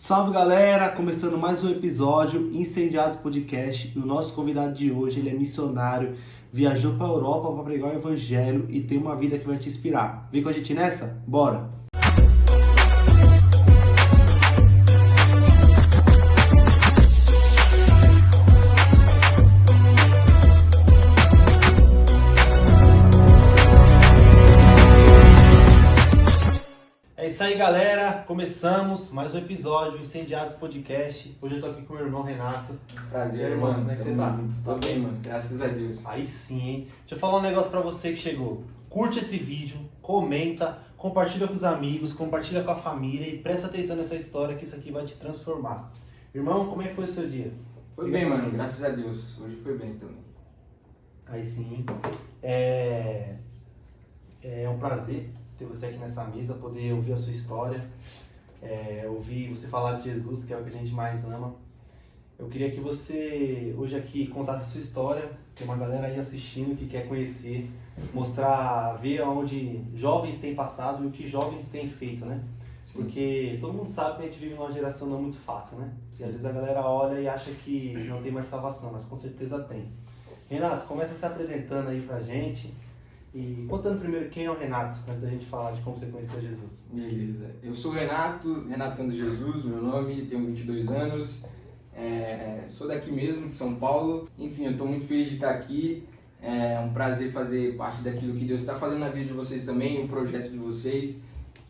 Salve galera, começando mais um episódio Incendiados Podcast e o nosso convidado de hoje, ele é missionário, viajou para a Europa para pregar o evangelho e tem uma vida que vai te inspirar. Vem com a gente nessa? Bora! É isso aí, galera. Começamos mais um episódio Incendiados Podcast. Hoje eu tô aqui com o meu irmão Renato. Prazer, irmão. mano. Como é que você tá? Tô bem, mano. Graças a Deus. Aí sim, hein? Deixa eu falar um negócio pra você que chegou. Curte esse vídeo, comenta, compartilha com os amigos, compartilha com a família e presta atenção nessa história que isso aqui vai te transformar. Irmão, como é que foi o seu dia? Foi bem, mano. Graças a Deus. Hoje foi bem também. Aí sim. É um prazer ter você aqui nessa mesa, poder ouvir a sua história, ouvir você falar de Jesus, que é o que a gente mais ama. Eu queria que você hoje aqui contasse a sua história. Tem uma galera aí assistindo que quer conhecer, mostrar, ver onde jovens têm passado e o que jovens têm feito, né? Sim. Porque todo mundo sabe que a gente vive numa geração não muito fácil, né? E às vezes a galera olha e acha que não tem mais salvação, mas com certeza tem. Renato, começa se apresentando aí pra gente. E contando primeiro quem é o Renato, antes da gente falar de como você conheceu Jesus. Beleza. Eu sou o Renato Santos Jesus, meu nome, tenho 22 anos, sou daqui mesmo, de São Paulo. Enfim, eu estou muito feliz de estar aqui, é um prazer fazer parte daquilo que Deus está fazendo na vida de vocês também, o projeto de vocês.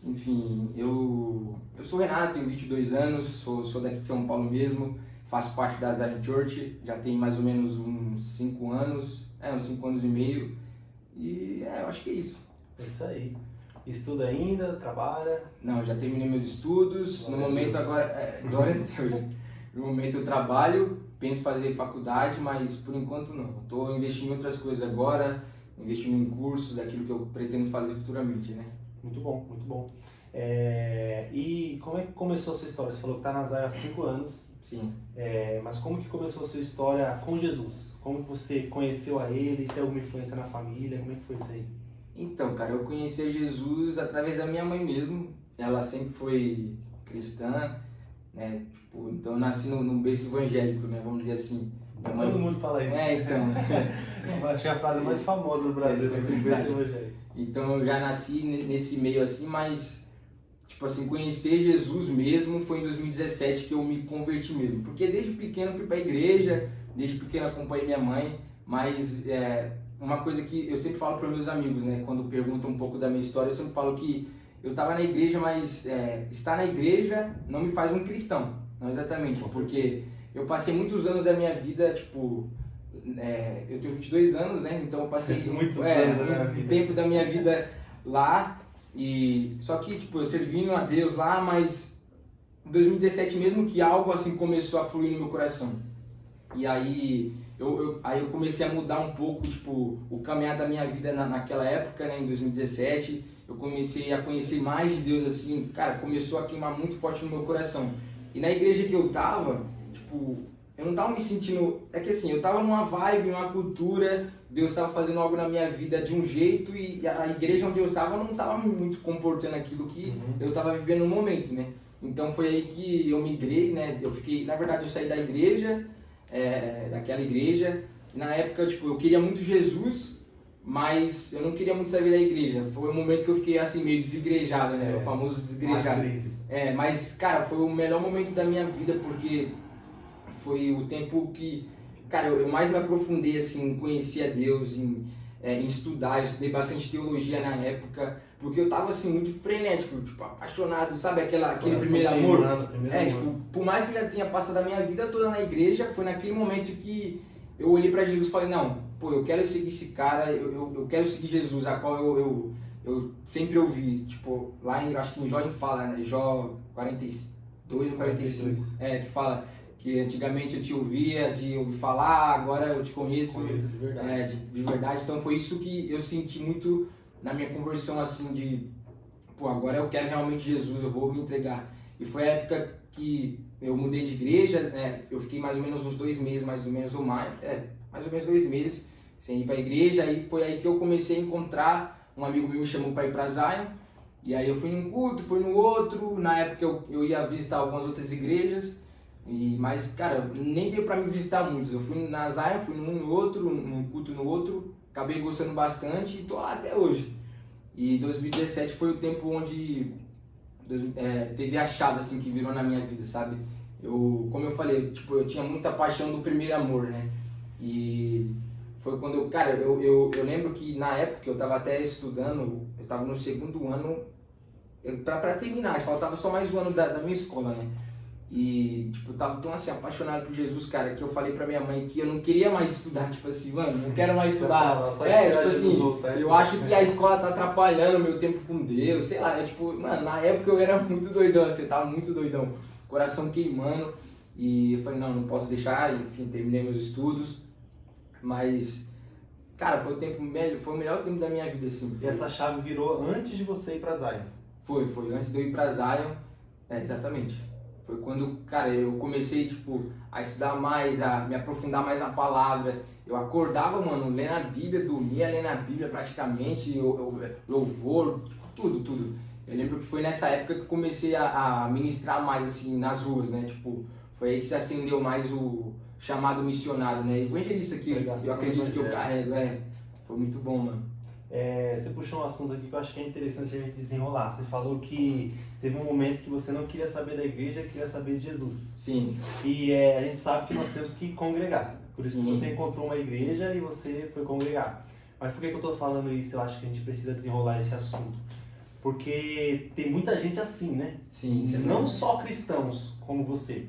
Enfim, eu sou o Renato, tenho 22 anos, sou daqui de São Paulo mesmo, faço parte da Zion Church, já tem mais ou menos uns 5 anos, uns 5 anos e meio. E eu acho que é isso. É isso aí. Estuda ainda, trabalha? Não, já terminei meus estudos. Glória no momento agora, glória a Deus. No momento eu trabalho, penso em fazer faculdade, mas por enquanto não. Estou investindo em outras coisas agora, investindo em cursos, daquilo que eu pretendo fazer futuramente, né? Muito bom, muito bom. E como é que começou a sua história? Você falou que está na Zion há 5 anos. Sim. Mas como que começou a sua história com Jesus? Como que você conheceu a Ele? Tem alguma influência na família? Como é que foi isso aí? Então, cara, eu conheci Jesus através da minha mãe mesmo. Ela sempre foi cristã, né? Tipo, então eu nasci num berço evangélico, né? Vamos dizer assim. Todo mundo fala isso. Então. Eu acho que é a frase mais famosa do Brasil, É esse berço evangélico. Então eu já nasci nesse meio assim, mas tipo assim, conhecer Jesus mesmo foi em 2017 que eu me converti mesmo. Porque desde pequeno eu fui pra igreja, desde pequeno acompanhei minha mãe, mas uma coisa que eu sempre falo para meus amigos, né, quando perguntam um pouco da minha história, eu sempre falo que eu estava na igreja, mas estar na igreja não me faz um cristão, não exatamente, porque eu passei muitos anos da minha vida, tipo, eu tenho 22 anos, né, então eu passei um tempo da minha vida lá. E só que tipo, eu servindo a Deus lá, mas em 2017 mesmo que algo assim começou a fluir no meu coração. E aí eu comecei a mudar um pouco, tipo, o caminhar da minha vida naquela época, né, em 2017. Eu comecei a conhecer mais de Deus assim, cara, começou a queimar muito forte no meu coração. E na igreja que eu tava, tipo, eu não tava me sentindo, que assim, eu tava numa vibe, numa cultura, Deus estava fazendo algo na minha vida de um jeito e a igreja onde eu estava não estava muito comportando aquilo que eu estava vivendo no momento, né? Então foi aí que eu migrei, né? Eu fiquei, na verdade, eu saí da igreja, daquela igreja. Na época, tipo, eu queria muito Jesus, mas eu não queria muito sair da igreja. Foi um momento que eu fiquei assim meio desigrejado, né? O famoso desigrejado. Mas, cara, foi o melhor momento da minha vida porque foi o tempo que, cara, eu mais me aprofundei assim, em conhecer a Deus, em estudar. Eu estudei bastante teologia na época, porque eu tava assim muito frenético, tipo, apaixonado, sabe aquele primeiro amor? Tipo, por mais que eu já tenha passado a minha vida toda na igreja, foi naquele momento que eu olhei pra Jesus e falei, não, pô, eu quero seguir esse cara, eu quero seguir Jesus, a qual eu sempre ouvi, tipo, lá acho que em Jó fala, né, Jó 42 ou 45, que fala que antigamente eu te ouvia, de ouvir falar, agora eu te conheço de verdade. De verdade. Então foi isso que eu senti muito na minha conversão, assim, de, pô, agora eu quero realmente Jesus, eu vou me entregar. E foi a época que eu mudei de igreja, né? Eu fiquei mais ou menos uns 2 meses, mais ou menos 2 meses sem ir para a igreja. Aí foi aí que eu comecei a encontrar, um amigo meu me chamou para ir para Zion, E aí eu fui num culto, fui no outro, na época eu ia visitar algumas outras igrejas, mas, cara, nem deu pra me visitar muitos. Eu fui na Zion, fui num no outro, num culto no outro, acabei gostando bastante e tô lá até hoje. E 2017 foi o tempo onde teve a chave assim que virou na minha vida, sabe? Como eu falei, tipo, eu tinha muita paixão do primeiro amor, né? E foi quando eu lembro que na época eu tava até estudando, eu tava no segundo ano, pra terminar, faltava só mais um ano da minha escola, né? E, tipo, eu tava tão assim, apaixonado por Jesus, cara, que eu falei pra minha mãe que eu não queria mais estudar, tipo assim, mano, não quero mais estudar. Tipo assim, eu acho que a escola tá atrapalhando o meu tempo com Deus, sei lá, tipo, mano, na época eu era muito doidão, assim, eu tava muito doidão, coração queimando, e eu falei, não posso deixar, enfim, terminei meus estudos, mas, cara, foi o melhor tempo da minha vida, assim. E essa chave virou antes de você ir pra Zion? Foi antes de eu ir pra Zion, exatamente. Foi quando, cara, eu comecei, tipo, a estudar mais, a me aprofundar mais na palavra. Eu acordava, mano, lendo a Bíblia, dormia lendo a Bíblia praticamente, louvor, tudo. Eu lembro que foi nessa época que eu comecei a ministrar mais, assim, nas ruas, né? Tipo, foi aí que se acendeu mais o chamado missionário, né? Evangelista que eu acredito que eu carrego, Foi muito bom, mano. Você puxou um assunto aqui que eu acho que é interessante a gente desenrolar. Você falou que teve um momento que você não queria saber da igreja, queria saber de Jesus. Sim. E a gente sabe que nós temos que congregar. Por isso que você encontrou uma igreja e você foi congregar. Mas por que eu estou falando isso? Eu acho que a gente precisa desenrolar esse assunto. Porque tem muita gente assim, né? Sim, não só cristãos como você,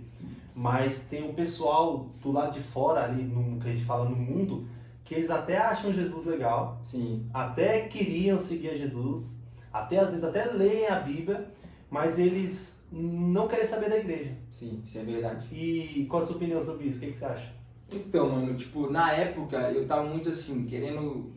mas tem o pessoal do lado de fora, ali no que a gente fala no mundo, que eles até acham Jesus legal, sim, até queriam seguir a Jesus, às vezes até leem a Bíblia, mas eles não querem saber da igreja. Sim, isso é verdade. E qual a sua opinião sobre isso? O que você acha? Então, mano, tipo, na época eu tava muito assim, querendo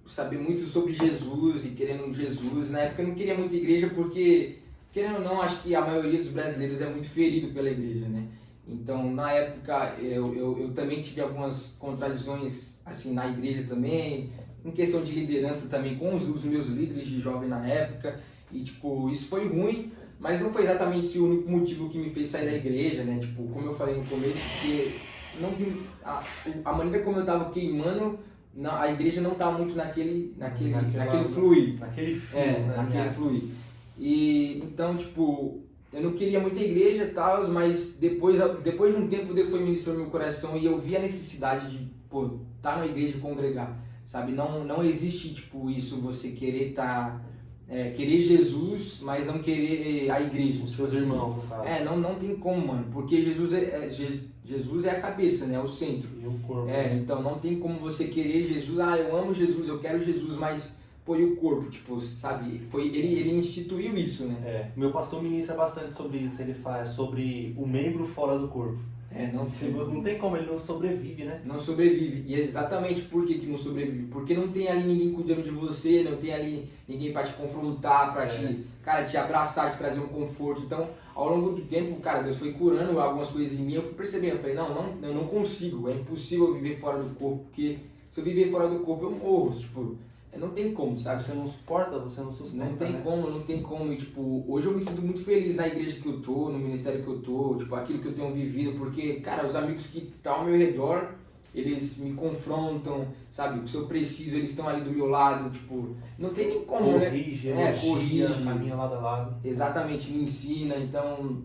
saber muito sobre Jesus e querendo Jesus. Na época eu não queria muito igreja porque, querendo ou não, acho que a maioria dos brasileiros é muito ferido pela igreja, né? Então, na época, eu também tive algumas contradições, assim, na igreja também, em questão de liderança também, com os meus líderes de jovem na época, e, tipo, isso foi ruim, mas não foi exatamente o único motivo que me fez sair da igreja, né? Tipo, como eu falei no começo, porque a maneira como eu tava queimando, a igreja não tá muito naquele fluir. Naquele fluir. Naquele fluir. E, então, tipo, eu não queria muito a igreja e tal, mas depois de um tempo Deus foi ministrando meu coração e eu vi a necessidade de, estar na igreja e congregar, sabe? Não existe, tipo, isso, você querer querer Jesus, mas não querer a igreja. Os seus irmãos, no caso. Não tem como, mano, porque Jesus é a cabeça, né? O centro. E o corpo. Então não tem como você querer Jesus, eu amo Jesus, eu quero Jesus, mas e o corpo, tipo, sabe? Ele instituiu isso, né? Meu pastor ministra bastante sobre isso, ele fala sobre o membro fora do corpo. Não tem como, ele não sobrevive, né? Não sobrevive. E exatamente por que não sobrevive? Porque não tem ali ninguém cuidando de você, não tem ali ninguém pra te confrontar, pra te abraçar, te trazer um conforto. Então, ao longo do tempo, cara, Deus foi curando algumas coisas em mim, eu fui percebendo, eu falei, eu não consigo, é impossível viver fora do corpo, porque se eu viver fora do corpo, eu morro, tipo, não tem como, sabe? Você não suporta, você não sustenta, não tem como. E, tipo, hoje eu me sinto muito feliz na igreja que eu tô, no ministério que eu tô, tipo, aquilo que eu tenho vivido, porque, cara, os amigos que estão ao meu redor, eles me confrontam, sabe? Se eu preciso, eles estão ali do meu lado, tipo, não tem nem como, corrige, caminha lado a lado. Exatamente, me ensina, então...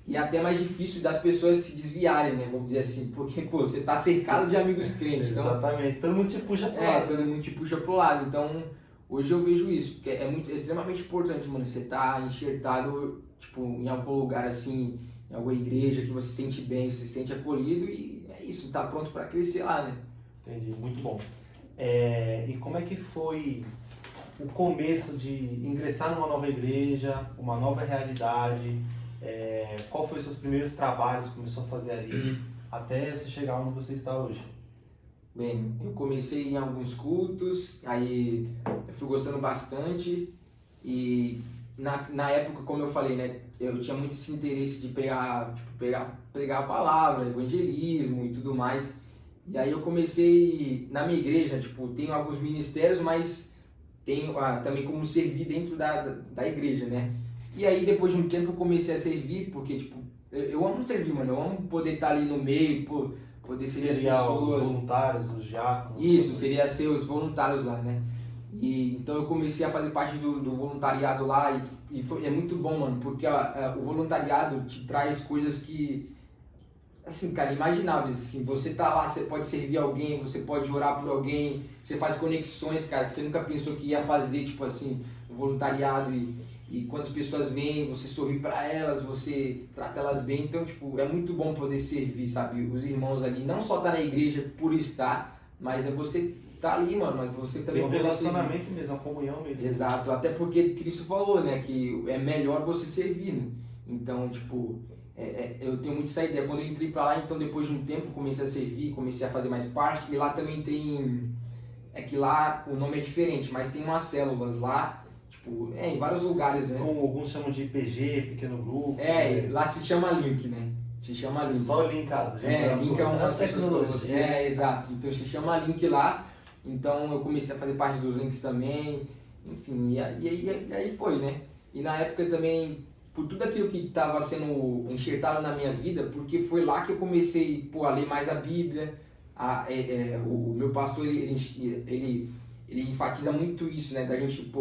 E é até mais difícil das pessoas se desviarem, né? Vamos dizer assim, porque, você tá cercado de amigos crentes. Então, exatamente, todo mundo te puxa pro lado. Todo mundo te puxa pro lado. Então, hoje eu vejo isso, que é extremamente importante, mano. Você tá enxertado, tipo, em algum lugar assim, em alguma igreja que você se sente bem, você se sente acolhido e é isso, tá pronto pra crescer lá, né? Entendi, muito bom. E como é que foi o começo de ingressar numa nova igreja, uma nova realidade? Qual foi os seus primeiros trabalhos que começou a fazer ali, até você chegar onde você está hoje? Bem, eu comecei em alguns cultos, aí eu fui gostando bastante e na época, como eu falei, né, eu tinha muito esse interesse de pregar a palavra, evangelismo e tudo mais. E aí eu comecei na minha igreja, tipo, tenho alguns ministérios, mas tem também como servir dentro da igreja, né? E aí depois de um tempo eu comecei a servir, porque tipo, eu amo servir, mano, eu amo poder estar ali no meio, poder servir as pessoas. Os voluntários, os diáconos. Isso, seria ser os voluntários lá, né? E então eu comecei a fazer parte do voluntariado lá é muito bom, mano, porque o voluntariado te traz coisas que, assim, cara, imagináveis, assim, você tá lá, você pode servir alguém, você pode orar por alguém, você faz conexões, cara, que você nunca pensou que ia fazer, tipo assim, no voluntariado e quando as pessoas vêm, você sorri pra elas, você trata elas bem, então, tipo, é muito bom poder servir, sabe, os irmãos ali, não só tá na igreja por estar, mas é você tá ali, mano, mas você também Tem um poder relacionamento servir. mesmo, uma comunhão mesmo. Exato, até porque Cristo falou, né, que é melhor você servir, né, então, tipo, eu tenho muito essa ideia. Quando eu entrei pra lá, então depois de um tempo comecei a servir, comecei a fazer mais parte. E lá também tem... É que lá o nome é diferente, mas tem umas células lá, tipo, em vários lugares, né? Como alguns chamam de IPG, pequeno grupo. Lá se chama Link, né? Se chama Link. Só linkado. Link é umas pessoas... tecnologia. Exato. Então se chama Link lá. Então eu comecei a fazer parte dos links também. Enfim, e aí foi, né? E na época também... por tudo aquilo que estava sendo enxertado na minha vida, porque foi lá que eu comecei a ler mais a Bíblia. O meu pastor ele enfatiza muito isso, né, da gente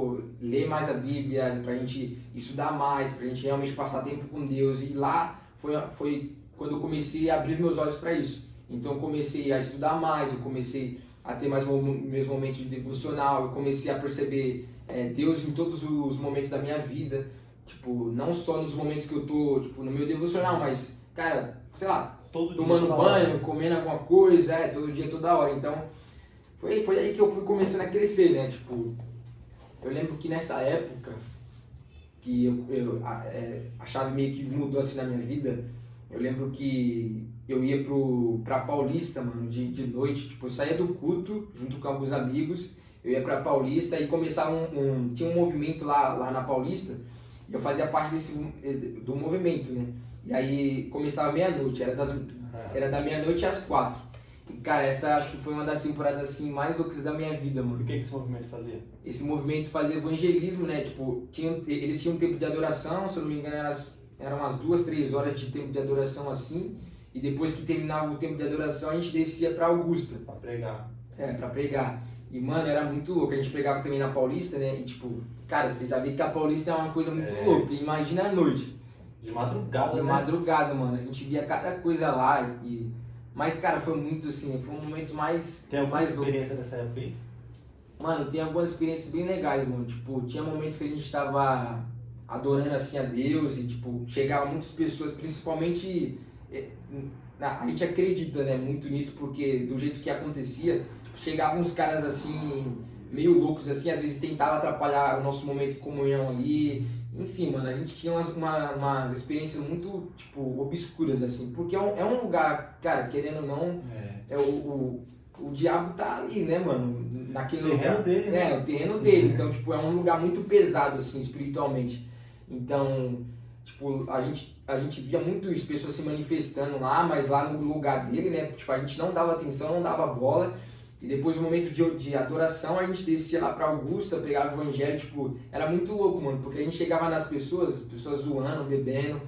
ler mais a Bíblia, pra gente estudar mais, pra gente realmente passar tempo com Deus. E lá foi quando eu comecei a abrir meus olhos para isso. Então eu comecei a estudar mais, eu comecei a ter mais meus momentos de devocional, eu comecei a perceber Deus em todos os momentos da minha vida. Tipo, não só nos momentos que eu tô, tipo, no meu devocional, mas, cara, sei lá, todo tomando dia, banho, comendo alguma coisa, todo dia, toda hora. Então, foi aí que eu fui começando a crescer, né? Tipo, eu lembro que nessa época, que a chave meio que mudou assim na minha vida, eu lembro que eu ia pra Paulista, mano, de noite, tipo, eu saía do culto junto com alguns amigos, eu ia pra Paulista e começava tinha um movimento lá na Paulista. Eu fazia parte do movimento, né? E aí começava meia-noite, era da meia-noite às 4. E, cara, essa acho que foi uma das temporadas assim, mais loucas da minha vida, mano. E o que esse movimento fazia? Esse movimento fazia evangelismo, né? Tipo, eles tinham um tempo de adoração, se eu não me engano, eram umas 2, 3 horas de tempo de adoração assim. E depois que terminava o tempo de adoração, a gente descia pra Augusta. Pra pregar. Pra pregar. E, mano, era muito louco. A gente pregava também na Paulista, né? E, tipo, cara, você já vê que a Paulista é uma coisa muito louca. Imagina a noite. De madrugada, De né? madrugada, mano. A gente via cada coisa lá. Mas, cara, foi muito assim. Foi um momento mais. Tem alguma mais experiência dessa época aí? Mano, tem algumas experiências bem legais, mano. Tipo, tinha momentos que a gente tava adorando assim a Deus e, tipo, chegavam muitas pessoas, principalmente. A gente acredita, né, muito nisso, porque do jeito que acontecia. Chegavam uns caras assim, meio loucos assim, às vezes tentava atrapalhar o nosso momento de comunhão ali. Enfim, mano, a gente tinha umas experiências muito, tipo, obscuras assim, porque é um lugar, cara, querendo ou não, o diabo tá ali, né, mano, naquele o terreno lugar. Dele, né? O terreno dele, então, tipo, é um lugar muito pesado, assim, espiritualmente. Então, tipo, a gente via muitas pessoas se manifestando lá, mas lá no lugar dele, né, tipo, a gente não dava atenção, não dava bola. E depois do momento de adoração, a gente descia lá pra Augusta, pregava o evangelho, tipo, era muito louco, mano, porque a gente chegava nas pessoas zoando, bebendo.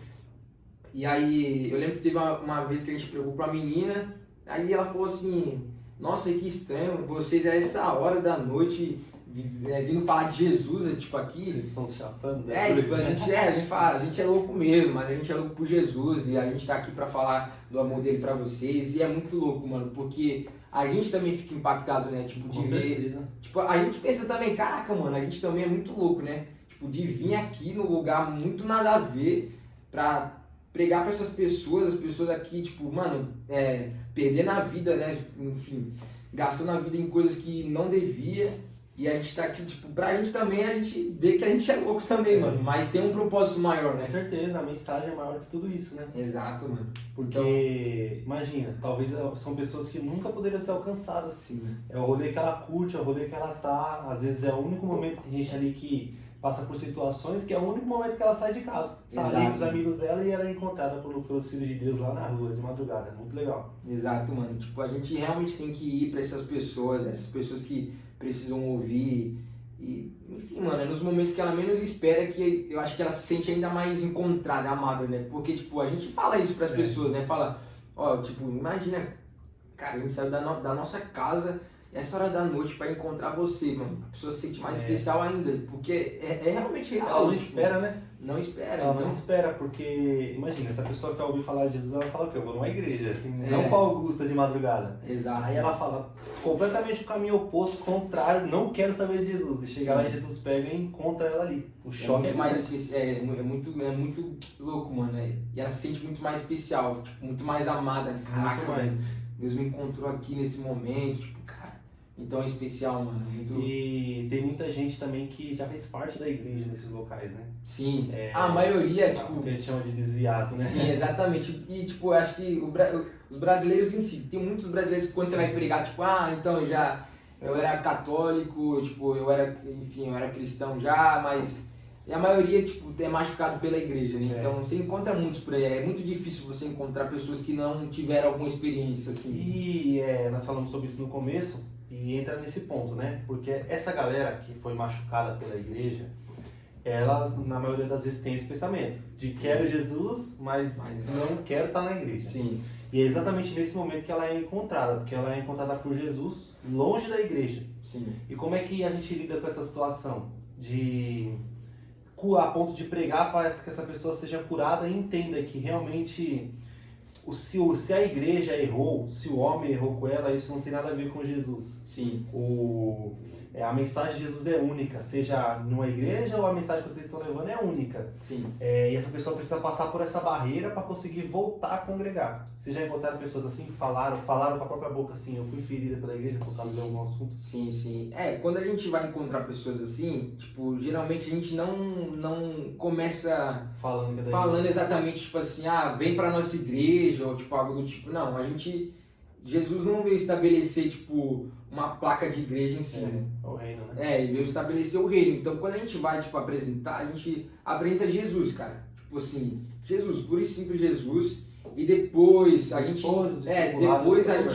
E aí, eu lembro que teve uma vez que a gente pregou pra uma menina, aí ela falou assim, nossa, que estranho, vocês a essa hora da noite vindo falar de Jesus, tipo, aqui. Vocês estão chapando, né? Tipo, a gente fala, a gente é louco mesmo, mas a gente é louco por Jesus e a gente tá aqui pra falar do amor dele pra vocês. E é muito louco, mano, porque a gente também fica impactado, né, tipo, de ver... Tipo, a gente pensa também, caraca, mano, a gente também é muito louco, né? Tipo, de vir aqui no lugar muito nada a ver pra pregar pra essas pessoas, as pessoas aqui, tipo, mano, perdendo a vida, né, enfim, gastando a vida em coisas que não devia. E a gente tá aqui, tipo, pra gente também, a gente vê que a gente é louco também, mano. Mas tem um propósito maior, né? Com certeza, a mensagem é maior que tudo isso, né? Exato, mano. Porque, imagina, talvez são pessoas que nunca poderiam ser alcançadas. Sim. É o rolê que ela curte, é o rolê que ela tá. Às vezes é o único momento que tem gente ali que passa por situações que é o único momento que ela sai de casa. Tá ali com os amigos dela e ela é encontrada pelos filhos de Deus lá na rua, de madrugada. É muito legal. Exato, mano. Tipo, a gente realmente tem que ir pra essas pessoas que precisam ouvir E, enfim, mano, é nos momentos que ela menos espera que eu acho que ela se sente ainda mais encontrada, amada, né? Porque, tipo, a gente fala isso pras pessoas, né? Fala, ó, tipo, imagina, cara, a gente saiu da nossa casa essa hora da noite pra encontrar você, mano. A pessoa se sente mais especial ainda, porque é realmente real. Ela não tipo, espera, né? Não espera, Ela então. não espera, porque, imagina, essa pessoa que ouvir falar de Jesus, ela fala que eu vou numa igreja, não pra Augusta de madrugada. Exato. Aí ela fala completamente o caminho oposto, contrário, não quero saber de Jesus. E chega lá e Jesus pega e encontra ela ali. O choque muito mais é muito louco, mano. E ela se sente muito mais especial, tipo, muito mais amada. Caraca, muito mais. Deus me encontrou aqui nesse momento, tipo, cara. Então é especial, mano. Muito... E tem muita gente também que já fez parte da igreja nesses locais, né? Sim. A maioria, O tipo. que a gente chama de desviado, né? Sim, exatamente. E, tipo, eu acho que os brasileiros em si, tem muitos brasileiros que quando você vai pregar, tipo, então eu era católico, tipo, eu era cristão já, mas e a maioria, tipo, é machucado pela igreja, né? Então você encontra muitos por aí, é muito difícil você encontrar pessoas que não tiveram alguma experiência, assim. E nós falamos sobre isso no começo, e entra nesse ponto, né? Porque essa galera que foi machucada pela igreja, elas, na maioria das vezes, têm esse pensamento de quero Jesus, mas não quero estar na igreja. Sim. E é exatamente nesse momento que ela é encontrada, porque ela é encontrada por Jesus longe da igreja. Sim. E como é que a gente lida com essa situação? A ponto de pregar para que essa pessoa seja curada e entenda que realmente se a igreja errou, se o homem errou com ela, isso não tem nada a ver com Jesus. Sim. A mensagem de Jesus é única, seja numa igreja ou a mensagem que vocês estão levando é única. Sim. E essa pessoa precisa passar por essa barreira para conseguir voltar a congregar. Vocês já encontraram pessoas assim que falaram com a própria boca assim, eu fui ferida pela igreja por causa de algum assunto? Sim, sim. Quando a gente vai encontrar pessoas assim, tipo, geralmente a gente não começa falando exatamente, tipo assim, vem pra nossa igreja, ou tipo, algo do tipo. Não, Jesus não veio estabelecer, tipo, uma placa de igreja em si, né? O reino, né? Ele veio estabelecer o reino. Então, quando a gente vai, tipo, apresentar, a gente apresenta Jesus, cara. Tipo assim, Jesus, puro e simples Jesus. E depois a gente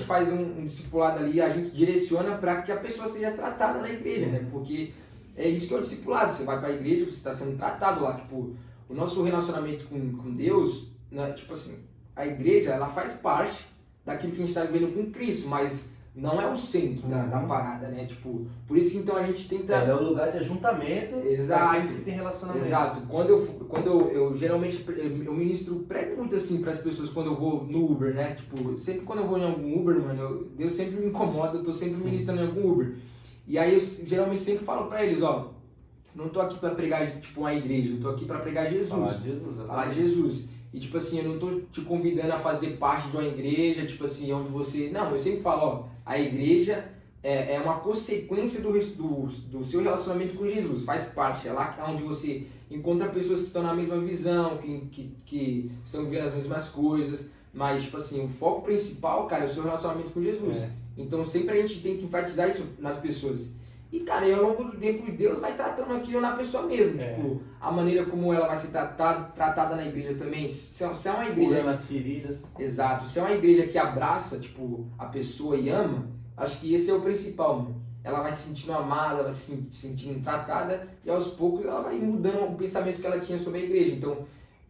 faz um discipulado ali, a gente direciona para que a pessoa seja tratada na igreja, né? Porque é isso que é o discipulado. Você vai para a igreja, você está sendo tratado lá. Tipo, o nosso relacionamento com Deus, né? Tipo assim, a igreja, ela faz parte daquilo que a gente está vivendo com Cristo, mas não é o centro da parada, né? Tipo, por isso que então a gente tenta... É o lugar de ajuntamento daqueles que tem relacionamento. Exato. Quando eu geralmente eu prego muito assim para as pessoas quando eu vou no Uber, né? Tipo, sempre quando eu vou em algum Uber, mano, Deus sempre me incomoda, eu tô sempre ministrando em algum Uber. E aí eu geralmente sempre falo para eles, não tô aqui para pregar tipo uma igreja, eu tô aqui para pregar Jesus. Falar de Jesus. E tipo assim, eu não tô te convidando a fazer parte de uma igreja, tipo assim, onde você... Não, eu sempre falo, a igreja é uma consequência do seu relacionamento com Jesus, faz parte, é lá onde você encontra pessoas que estão na mesma visão, que estão vivendo as mesmas coisas, mas tipo assim, o foco principal, cara, é o seu relacionamento com Jesus. Então sempre a gente tem que enfatizar isso nas pessoas. E, cara, ao longo do tempo, Deus vai tratando aquilo na pessoa mesmo. Tipo, a maneira como ela vai ser tratada na igreja também. Se é uma igreja... Curando as feridas. Exato. Se é uma igreja que abraça, tipo, a pessoa e ama, acho que esse é o principal, mano. Ela vai se sentindo amada, ela vai se sentindo tratada e, aos poucos, ela vai mudando o pensamento que ela tinha sobre a igreja. Então,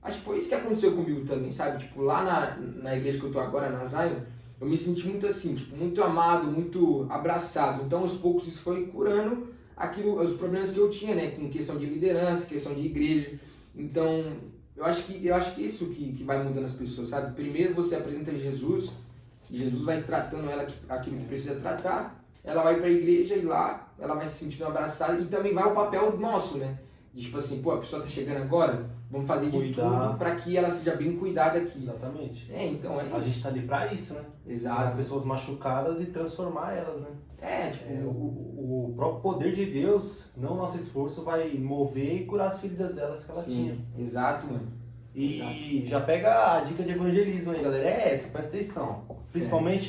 acho que foi isso que aconteceu comigo também, sabe? Tipo, lá na igreja que eu tô agora, na Zion, eu me senti muito assim, tipo, muito amado, muito abraçado. Então, aos poucos, isso foi curando os problemas que eu tinha, né? Com questão de liderança, questão de igreja. Então, eu acho que isso que vai mudando as pessoas, sabe? Primeiro você apresenta Jesus, e Jesus vai tratando ela aquilo que precisa tratar. Ela vai para a igreja e lá ela vai se sentindo abraçada. E também vai o papel nosso, né? De tipo assim, a pessoa tá chegando agora, vamos fazer de tudo para que ela seja bem cuidada aqui. Exatamente. Então é isso. A gente tá ali pra isso, né? Exato. As pessoas machucadas e transformar elas, né? Tipo... O próprio poder de Deus, não o nosso esforço, vai mover e curar as feridas delas que ela tinha. Exato, mano. E já pega a dica de evangelismo aí, galera. É essa, presta atenção. Principalmente,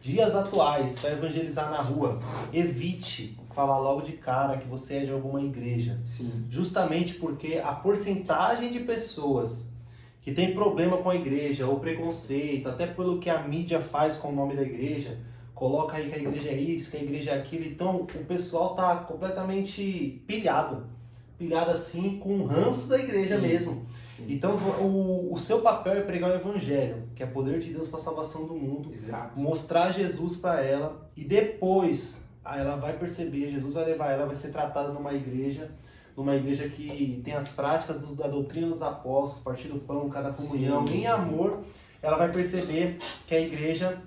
dias atuais, para evangelizar na rua. Evite falar logo de cara que você é de alguma igreja. Sim. Justamente porque a porcentagem de pessoas que tem problema com a igreja, ou preconceito, até pelo que a mídia faz com o nome da igreja, coloca aí que a igreja é isso, que a igreja é aquilo. Então o pessoal tá completamente pilhado assim com o ranço da igreja mesmo. Sim. Então o seu papel é pregar o evangelho, que é poder de Deus para a salvação do mundo. Exato. Mostrar Jesus para ela e depois ela vai perceber, Jesus vai levar ela, vai ser tratada numa igreja que tem as práticas da doutrina dos apóstolos, partir do pão, cada comunhão, em amor. Ela vai perceber que a igreja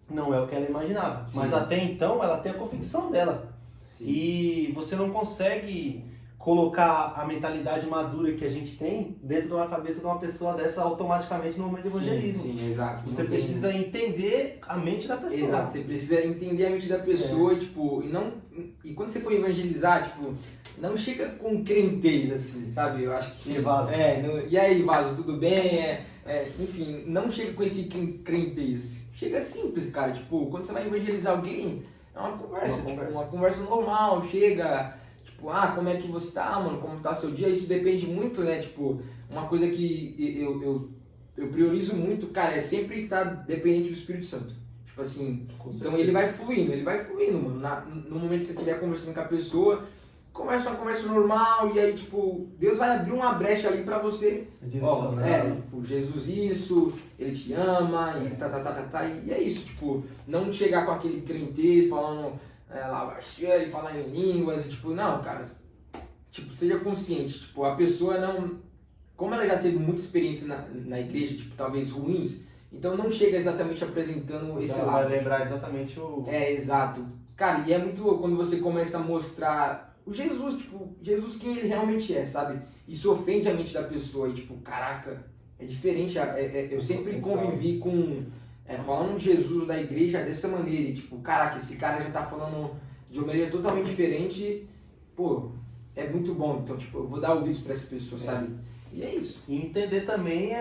não é o que ela imaginava. Sim. Mas até então ela tem a convicção dela. Sim. E você não consegue colocar a mentalidade madura que a gente tem dentro de uma cabeça de uma pessoa dessa automaticamente no momento do evangelismo. Sim, exato. Você precisa entender a mente da pessoa. Exato, você precisa entender a mente da pessoa e quando você for evangelizar, tipo, não chega com crentez, assim, sabe? Eu acho que... E Vaso. E aí, Vaso, tudo bem? Enfim, não chega com esse crentez. Chega simples, cara. Tipo, quando você vai evangelizar alguém, é uma conversa. Uma conversa normal, chega... Tipo, como é que você tá, mano? Como tá seu dia? Isso depende muito, né? Tipo, uma coisa que eu priorizo muito, cara, é sempre estar dependente do Espírito Santo. Tipo assim, então ele vai fluindo, mano. No momento que você estiver conversando com a pessoa, começa uma conversa normal e aí, tipo, Deus vai abrir uma brecha ali pra você. Tipo, Jesus isso, ele te ama e e é isso, tipo, não chegar com aquele crentez falando... lava cheia e falar em línguas, e tipo, não, cara, tipo, seja consciente, tipo, a pessoa não, como ela já teve muita experiência na igreja, tipo, talvez ruins, então não chega exatamente apresentando esse lado. Vai lembrar exatamente o... Exato. Cara, e é muito quando você começa a mostrar o Jesus, tipo, Jesus quem ele realmente é, sabe? Isso ofende a mente da pessoa, e tipo, caraca, é diferente, eu sempre convivi com... falando de Jesus da igreja dessa maneira, e tipo, caraca, esse cara já tá falando de uma maneira totalmente diferente, pô, é muito bom, então tipo, eu vou dar ouvidos pra essa pessoa, sabe? E é isso. E entender também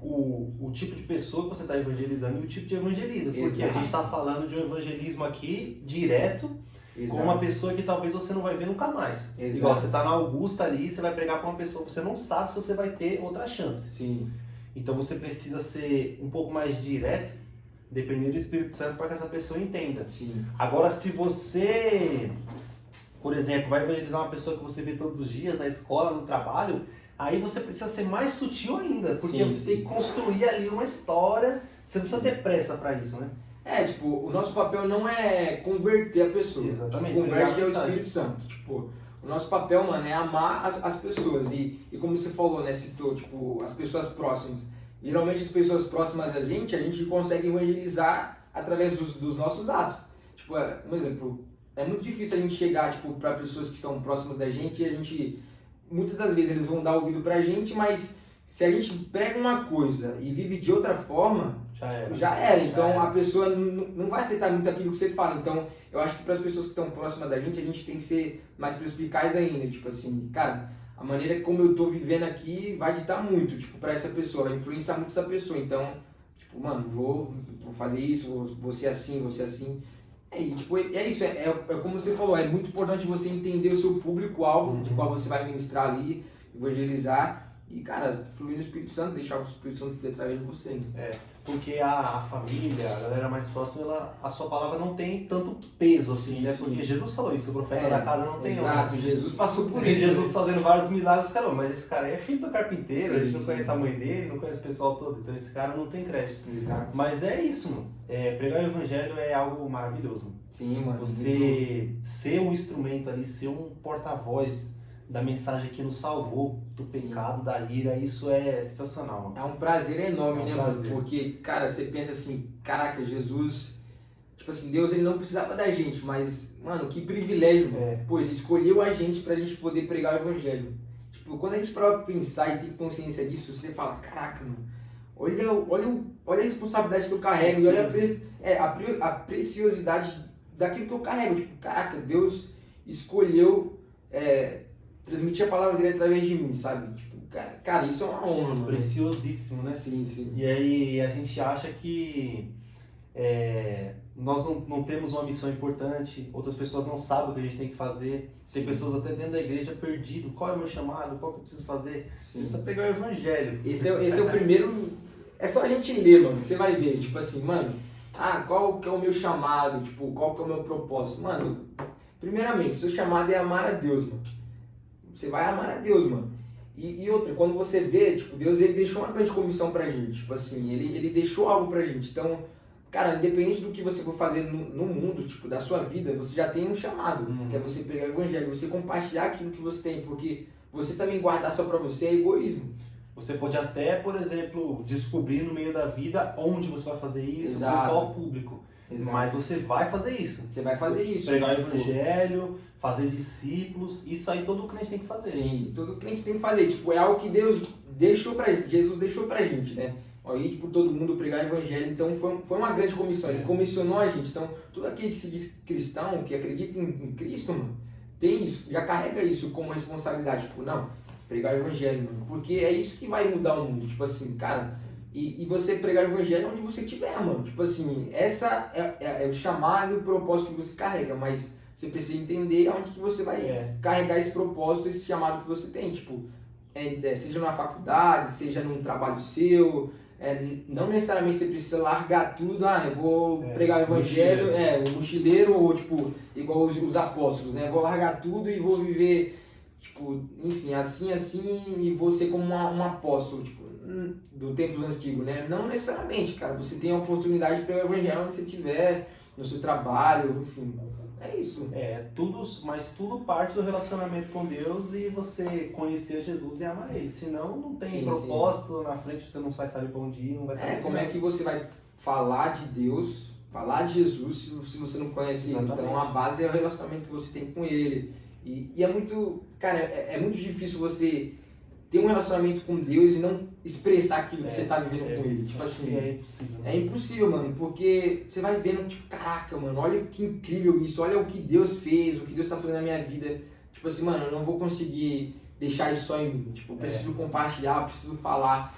o tipo de pessoa que você tá evangelizando e o tipo de evangelismo, porque a gente tá falando de um evangelismo aqui direto, com uma pessoa que talvez você não vai ver nunca mais. Exato. Igual você tá na Augusta ali, você vai pregar pra uma pessoa que você não sabe se você vai ter outra chance. Sim. Então você precisa ser um pouco mais direto, dependendo do Espírito Santo, para que essa pessoa entenda. Sim. Agora, se você, por exemplo, vai evangelizar uma pessoa que você vê todos os dias na escola, no trabalho, aí você precisa ser mais sutil ainda, porque você tem que construir ali uma história, você precisa ter pressa para isso, né? Tipo, o nosso papel não é converter a pessoa. Exatamente. Tipo, converte é o Espírito Santo. Tipo, o nosso papel, mano, é amar as pessoas. E como você falou, né, citou, tipo, as pessoas próximas. Geralmente as pessoas próximas a gente consegue evangelizar através dos nossos atos. Tipo, um exemplo, é muito difícil a gente chegar, tipo, para pessoas que estão próximas da gente e a gente, muitas das vezes eles vão dar ouvido pra gente, mas se a gente prega uma coisa e vive de outra forma, já era. Então a pessoa não vai aceitar muito aquilo que você fala. Então eu acho que para as pessoas que estão próximas da gente, a gente tem que ser mais perspicaz ainda. Tipo assim, cara, a maneira como eu tô vivendo aqui vai ditar muito, tipo, para essa pessoa, vai influenciar muito essa pessoa. Então, tipo, mano, vou fazer isso, vou ser assim, vou ser assim. Tipo, é isso, é como você falou, é muito importante você entender o seu público-alvo, de qual você vai ministrar ali, evangelizar. E, cara, fluir no Espírito Santo, deixar o Espírito Santo fluir através de você. Porque a família, a galera mais próxima, a sua palavra não tem tanto peso, assim, né? Porque Jesus falou isso, o profeta da casa não tem honra. Exato, Jesus passou por isso. Jesus fazendo vários milagres, cara, mas esse cara é filho do carpinteiro, a gente não conhece a mãe dele, não conhece o pessoal todo, então esse cara não tem crédito. Exato. Mas é isso, mano. Pregar o evangelho é algo maravilhoso. Sim, mano. Você ser um instrumento ali, ser um porta-voz da mensagem que nos salvou do pecado, da ira, isso é sensacional, mano. É um prazer enorme, né, mano? Porque, cara, você pensa assim, caraca, Jesus, tipo assim, Deus ele não precisava da gente, mas, mano, que privilégio, mano. Pô, ele escolheu a gente pra gente poder pregar o evangelho. Tipo, quando a gente para pra pensar e ter consciência disso, você fala, caraca, mano, olha a responsabilidade que eu carrego e olha a preciosidade daquilo que eu carrego. Tipo, caraca, Deus escolheu transmitir a palavra dele através de mim, sabe? Tipo, cara, isso é uma honra, mano. Preciosíssimo, né? Sim, sim. E aí a gente acha que nós não temos uma missão importante, outras pessoas não sabem o que a gente tem que fazer. Tem pessoas até dentro da igreja perdido. Qual é o meu chamado? Qual que eu preciso fazer? Sim. Você precisa pregar o evangelho. Esse é o primeiro... É só a gente ler, mano, que você vai ver. Tipo assim, mano, qual que é o meu chamado? Tipo, qual que é o meu propósito? Mano, primeiramente, seu chamado é amar a Deus, mano. Você vai amar a Deus, mano. E outra, quando você vê, tipo, Deus ele deixou uma grande comissão pra gente. Tipo assim, ele deixou algo pra gente. Então, cara, independente do que você for fazer no mundo, tipo, da sua vida, você já tem um chamado. Que é você pegar o evangelho, você compartilhar aquilo que você tem. Porque você também guardar só pra você é egoísmo. Você pode até, por exemplo, descobrir no meio da vida onde você vai fazer isso, com qual público. Exato. Mas você vai fazer isso. Você vai fazer isso. Pregar o evangelho, fazer discípulos, isso aí todo crente tem que fazer. Sim, todo crente tem que fazer. Tipo, é algo que Deus deixou pra gente, Jesus deixou pra gente, né? Aí, tipo, todo mundo pregar o evangelho, então foi uma grande comissão, ele comissionou a gente. Então, todo aquele que se diz cristão, que acredita em Cristo, mano, tem isso, já carrega isso como responsabilidade. Tipo, não, pregar o evangelho, mano, porque é isso que vai mudar o mundo. Tipo assim, cara... E você pregar o evangelho onde você estiver, mano. Tipo assim, essa é o chamado e o propósito que você carrega, mas você precisa entender onde que você vai carregar esse propósito, esse chamado que você tem. Tipo, seja numa faculdade, seja num trabalho seu, não necessariamente você precisa largar tudo, eu vou pregar o evangelho, o mochileiro, ou tipo, igual os apóstolos, né? Vou largar tudo e vou viver, tipo, enfim, assim, e vou ser como um apóstolo, tipo, do tempos antigos, né? Não necessariamente, cara. Você tem a oportunidade de pregar o evangelho onde você estiver, no seu trabalho, enfim. É isso. Mas tudo parte do relacionamento com Deus e você conhecer Jesus e amar Ele. Senão não tem propósito, na frente você não vai saber para onde ir, não vai saber. Como é que você vai falar de Deus, falar de Jesus, se você não conhece Ele? Então a base é o relacionamento que você tem com Ele. E é muito, cara, é muito difícil você ter um relacionamento com Deus e não expressar aquilo que você tá vivendo com Ele. Tipo assim, é impossível. É impossível, mano, porque você vai vendo, tipo, caraca, mano, olha que incrível isso, olha o que Deus fez, o que Deus tá fazendo na minha vida. Tipo assim, mano, eu não vou conseguir deixar isso só em mim. Tipo, eu preciso compartilhar, eu preciso falar.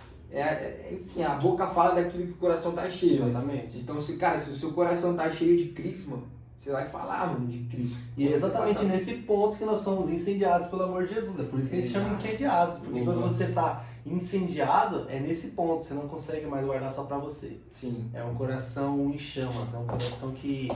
Enfim, a boca fala daquilo que o coração tá cheio. Exatamente. Né? Então, se o seu coração tá cheio de Cristo, mano, você vai falar, mano, de Cristo. E é exatamente nesse ponto que nós somos incendiados pelo amor de Jesus. É por isso que a gente chama incendiados. Porque quando você tá incendiado, é nesse ponto. Você não consegue mais guardar só pra você. Sim. É um coração em chamas. É um coração que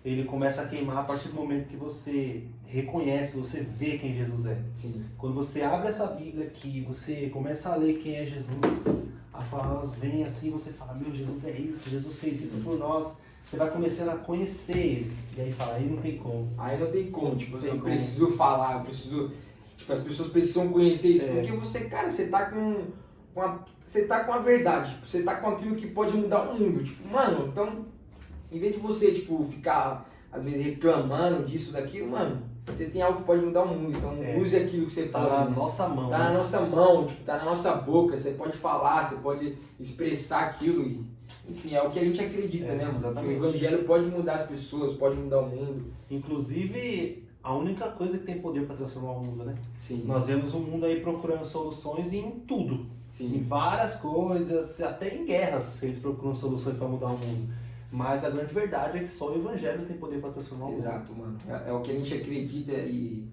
ele começa a queimar a partir do momento que você reconhece, você vê quem Jesus é. Sim. Quando você abre essa Bíblia aqui, você começa a ler quem é Jesus, as palavras vêm assim, você fala, meu, Jesus é isso, Jesus fez isso por nós. Você vai começando a conhecer ele. E aí fala, aí não tem como. Aí não tem como, tipo, eu preciso falar, eu preciso... Tipo, as pessoas precisam conhecer isso, porque você, cara, você tá com a verdade, tipo, você tá com aquilo que pode mudar o mundo. Tipo, mano, então, em vez de você, tipo, ficar, às vezes, reclamando disso, daquilo, mano, você tem algo que pode mudar o mundo, então use aquilo que você tá pode. Tá na nossa mão. Tá na nossa mão, tipo, tá na nossa boca, você pode falar, você pode expressar aquilo e... Enfim, é o que a gente acredita, né, mano? Exatamente. Que o evangelho pode mudar as pessoas, pode mudar o mundo. Inclusive, a única coisa que tem poder para transformar o mundo, né? Sim. Nós vemos o mundo aí procurando soluções em tudo. Sim. Em várias coisas, até em guerras eles procuram soluções para mudar o mundo. Mas a grande verdade é que só o evangelho tem poder para transformar o mundo. Exato, mano. É o que a gente acredita e...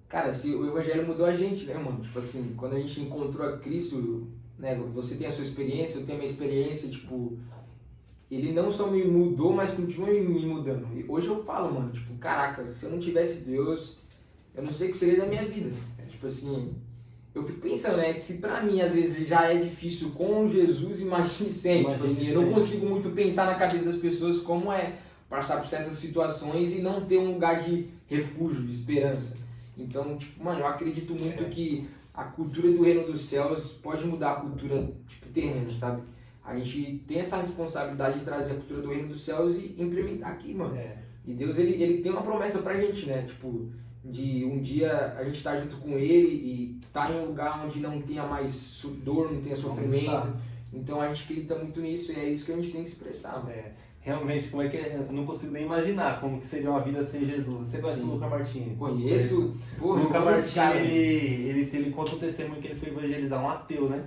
Cara, se o evangelho mudou a gente, né, mano? Tipo assim, quando a gente encontrou a Cristo... Né, você tem a sua experiência, eu tenho a minha experiência, tipo, ele não só me mudou, mas continua me mudando. E hoje eu falo, mano, tipo, caraca, se eu não tivesse Deus, eu não sei o que seria da minha vida. Tipo assim, eu fico pensando, né, se pra mim às vezes já é difícil com Jesus, imagine sempre. Tipo assim, eu não consigo muito pensar na cabeça das pessoas como é passar por certas situações e não ter um lugar de refúgio, de esperança. Então, tipo, mano, eu acredito muito que a cultura do reino dos céus pode mudar a cultura, tipo, terrena, sabe? A gente tem essa responsabilidade de trazer a cultura do reino dos céus e implementar aqui, mano. E Deus, ele tem uma promessa pra gente, né? Tipo, de um dia a gente tá junto com Ele e tá em um lugar onde não tenha mais dor, não tenha sofrimento. Então a gente acredita muito nisso e é isso que a gente tem que expressar, mano. Realmente, como é que eu não consigo nem imaginar como que seria uma vida sem Jesus. Você conhece o Luca Martini? Conheço. Porra, o Luca Martini, ele conta um testemunho que ele foi evangelizar um ateu, né?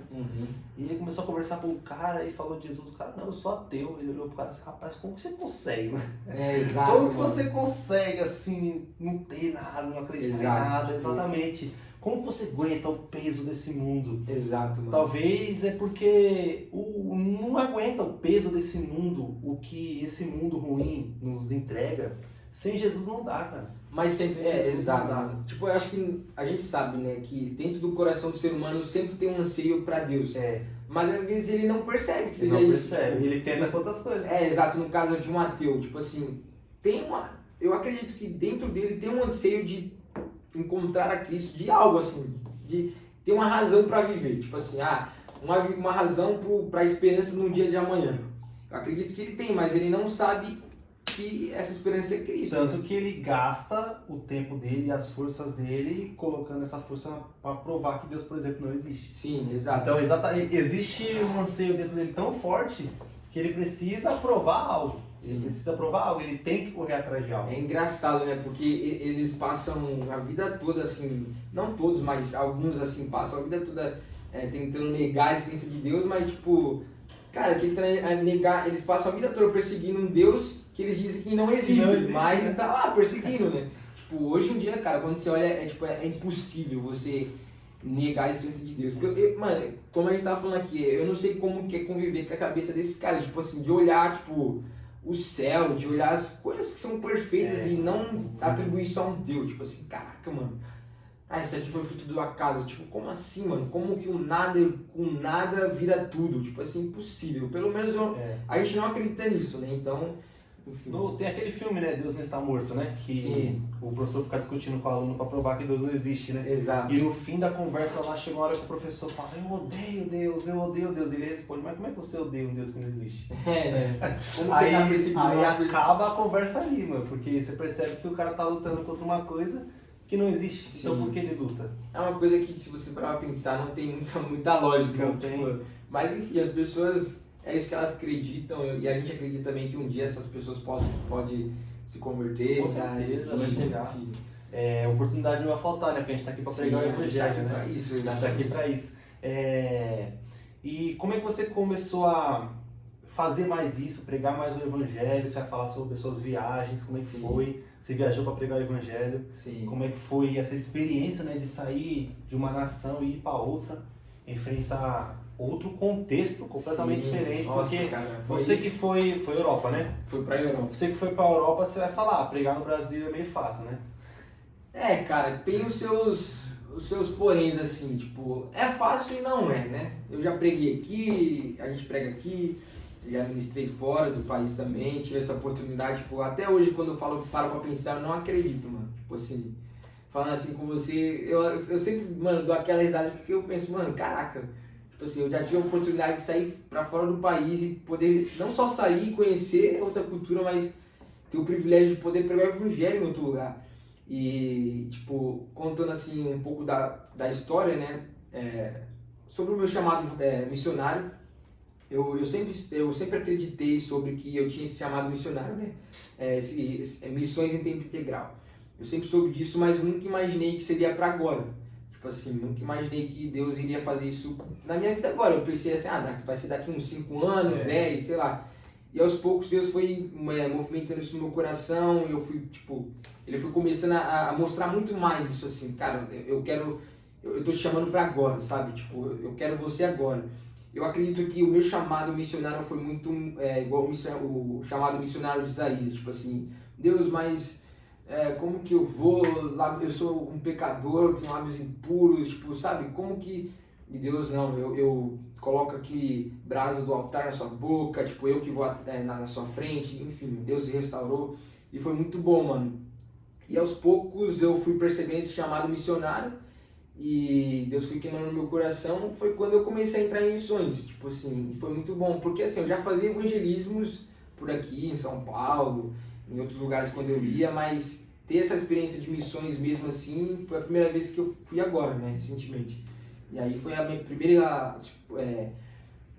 E ele começou a conversar com o cara e falou de Jesus. O cara, não, eu sou ateu. Ele olhou pro cara e disse, rapaz, como que você consegue, né? Exato. Como que você consegue, assim, não ter nada, não acreditar em nada? Exatamente. Como você aguenta o peso desse mundo? Exato, mano. Talvez é porque não aguenta o peso desse mundo, o que esse mundo ruim nos entrega. Sem Jesus não dá, cara. Mas sempre, Sem Jesus exato, não dá. mano. Tipo, eu acho que a gente sabe, né, que dentro do coração do ser humano sempre tem um anseio pra Deus. É, Mas às vezes ele não percebe que ele seja não isso. percebe, Tipo, ele tenta com outras coisas. exato, no caso de um ateu, tipo assim, eu acredito que dentro dele tem um anseio de encontrar a Cristo, de algo assim, de ter uma razão pra viver, tipo assim, uma razão pra esperança no dia de amanhã. Eu acredito que ele tem, mas ele não sabe que essa esperança é Cristo. Tanto que ele gasta o tempo dele e as forças dele colocando essa força para provar que Deus, por exemplo, não existe. Sim, exato. Então, existe um anseio dentro dele tão forte que ele precisa provar algo. Sim. Ele precisa provar algo, ele tem que correr atrás de algo. É engraçado, né? Porque eles passam a vida toda, assim, não todos, mas alguns, assim, passam a vida toda tentando negar a existência de Deus, mas, tipo, cara, tentando negar, eles passam a vida toda perseguindo um Deus que eles dizem que não existe, mas né? tá lá perseguindo, né? Tipo, hoje em dia, cara, quando você olha, é impossível você negar a existência de Deus. Porque, mano, como a gente tava falando aqui, eu não sei como que é conviver com a cabeça desses caras, tipo assim, de olhar, tipo, o céu, de olhar as coisas que são perfeitas e não atribuir só a um Deus. Tipo assim, caraca, mano, isso aqui foi fruto do acaso. Tipo, como assim, mano? Como que o nada com nada vira tudo? Tipo assim, impossível. Pelo menos a gente não acredita nisso, né? Então, enfim. Tem aquele filme, né? Deus não está morto, né? Que Sim. o professor fica discutindo com o aluno para provar que Deus não existe, né? Exato. E no fim da conversa lá chega uma hora que o professor fala: eu odeio Deus, eu odeio Deus. E ele responde: mas como é que você odeia um Deus que não existe? Né? Como Aí, você tá perseguindo aí uma coisa- acaba a conversa ali, mano. Porque você percebe que o cara tá lutando contra uma coisa que não existe. Sim. Então por que ele luta? É uma coisa que, se você parar pra pensar, não tem muita lógica. Não tipo, tem. Mas enfim, as pessoas, é isso que elas acreditam, e a gente acredita também que um dia essas pessoas podem se converter. Com certeza, vai enfim, chegar. Oportunidade não vai faltar, né? Porque a gente tá aqui pra Sim, pregar o a gente tá evangelho, aqui né? pra isso, A gente tá aqui exatamente. pra isso. E como é que você começou a fazer mais isso, pregar mais o evangelho? Você vai falar sobre as suas viagens, como é que Sim. foi? Você viajou para pregar o evangelho? Sim. Como é que foi essa experiência, né, de sair de uma nação e ir para outra, enfrentar outro contexto completamente Sim. diferente? Nossa, Porque cara, você que foi Europa, né? foi pra Europa. Você que foi para Europa, você vai falar, pregar no Brasil é meio fácil, né? Cara, tem os seus poréns, assim, tipo, é fácil e não é, né? Eu já preguei aqui, a gente prega aqui, já ministrei fora do país também, tive essa oportunidade, tipo, até hoje quando eu paro pra pensar, eu não acredito, mano. Tipo assim, falando assim com você, eu sempre, mano, dou aquela risada porque eu penso, mano, caraca, tipo assim, eu já tive a oportunidade de sair pra fora do país e poder não só sair e conhecer outra cultura, mas ter o privilégio de poder pregar o evangelho em outro lugar. E, tipo, contando assim um pouco da história, né, sobre o meu chamado missionário, eu sempre acreditei sobre que eu tinha esse chamado missionário, né, missões em tempo integral. Eu sempre soube disso, mas nunca imaginei que seria para agora. Tipo assim, nunca imaginei que Deus iria fazer isso na minha vida agora. Eu pensei assim, vai ser daqui uns 5 anos, 10, sei lá. E aos poucos Deus foi movimentando isso no meu coração, e eu fui, tipo, ele foi começando a mostrar muito mais isso assim, cara, eu tô te chamando pra agora, sabe? Tipo, eu quero você agora. Eu acredito que o meu chamado missionário foi muito igual o chamado missionário de Isaías, tipo assim, Deus, mas como que eu vou, eu sou um pecador, eu tenho lábios impuros, tipo, sabe? Como que... E Deus não, eu coloco aqui brasas do altar na sua boca, tipo, eu que vou na sua frente, enfim, Deus restaurou e foi muito bom, mano. E aos poucos eu fui percebendo esse chamado missionário e Deus foi queimando no meu coração, foi quando eu comecei a entrar em missões, tipo assim, foi muito bom, porque assim, eu já fazia evangelismos por aqui, em São Paulo, em outros lugares quando eu ia, mas ter essa experiência de missões mesmo assim, foi a primeira vez que eu fui agora, né, recentemente. E aí foi a minha primeira, tipo,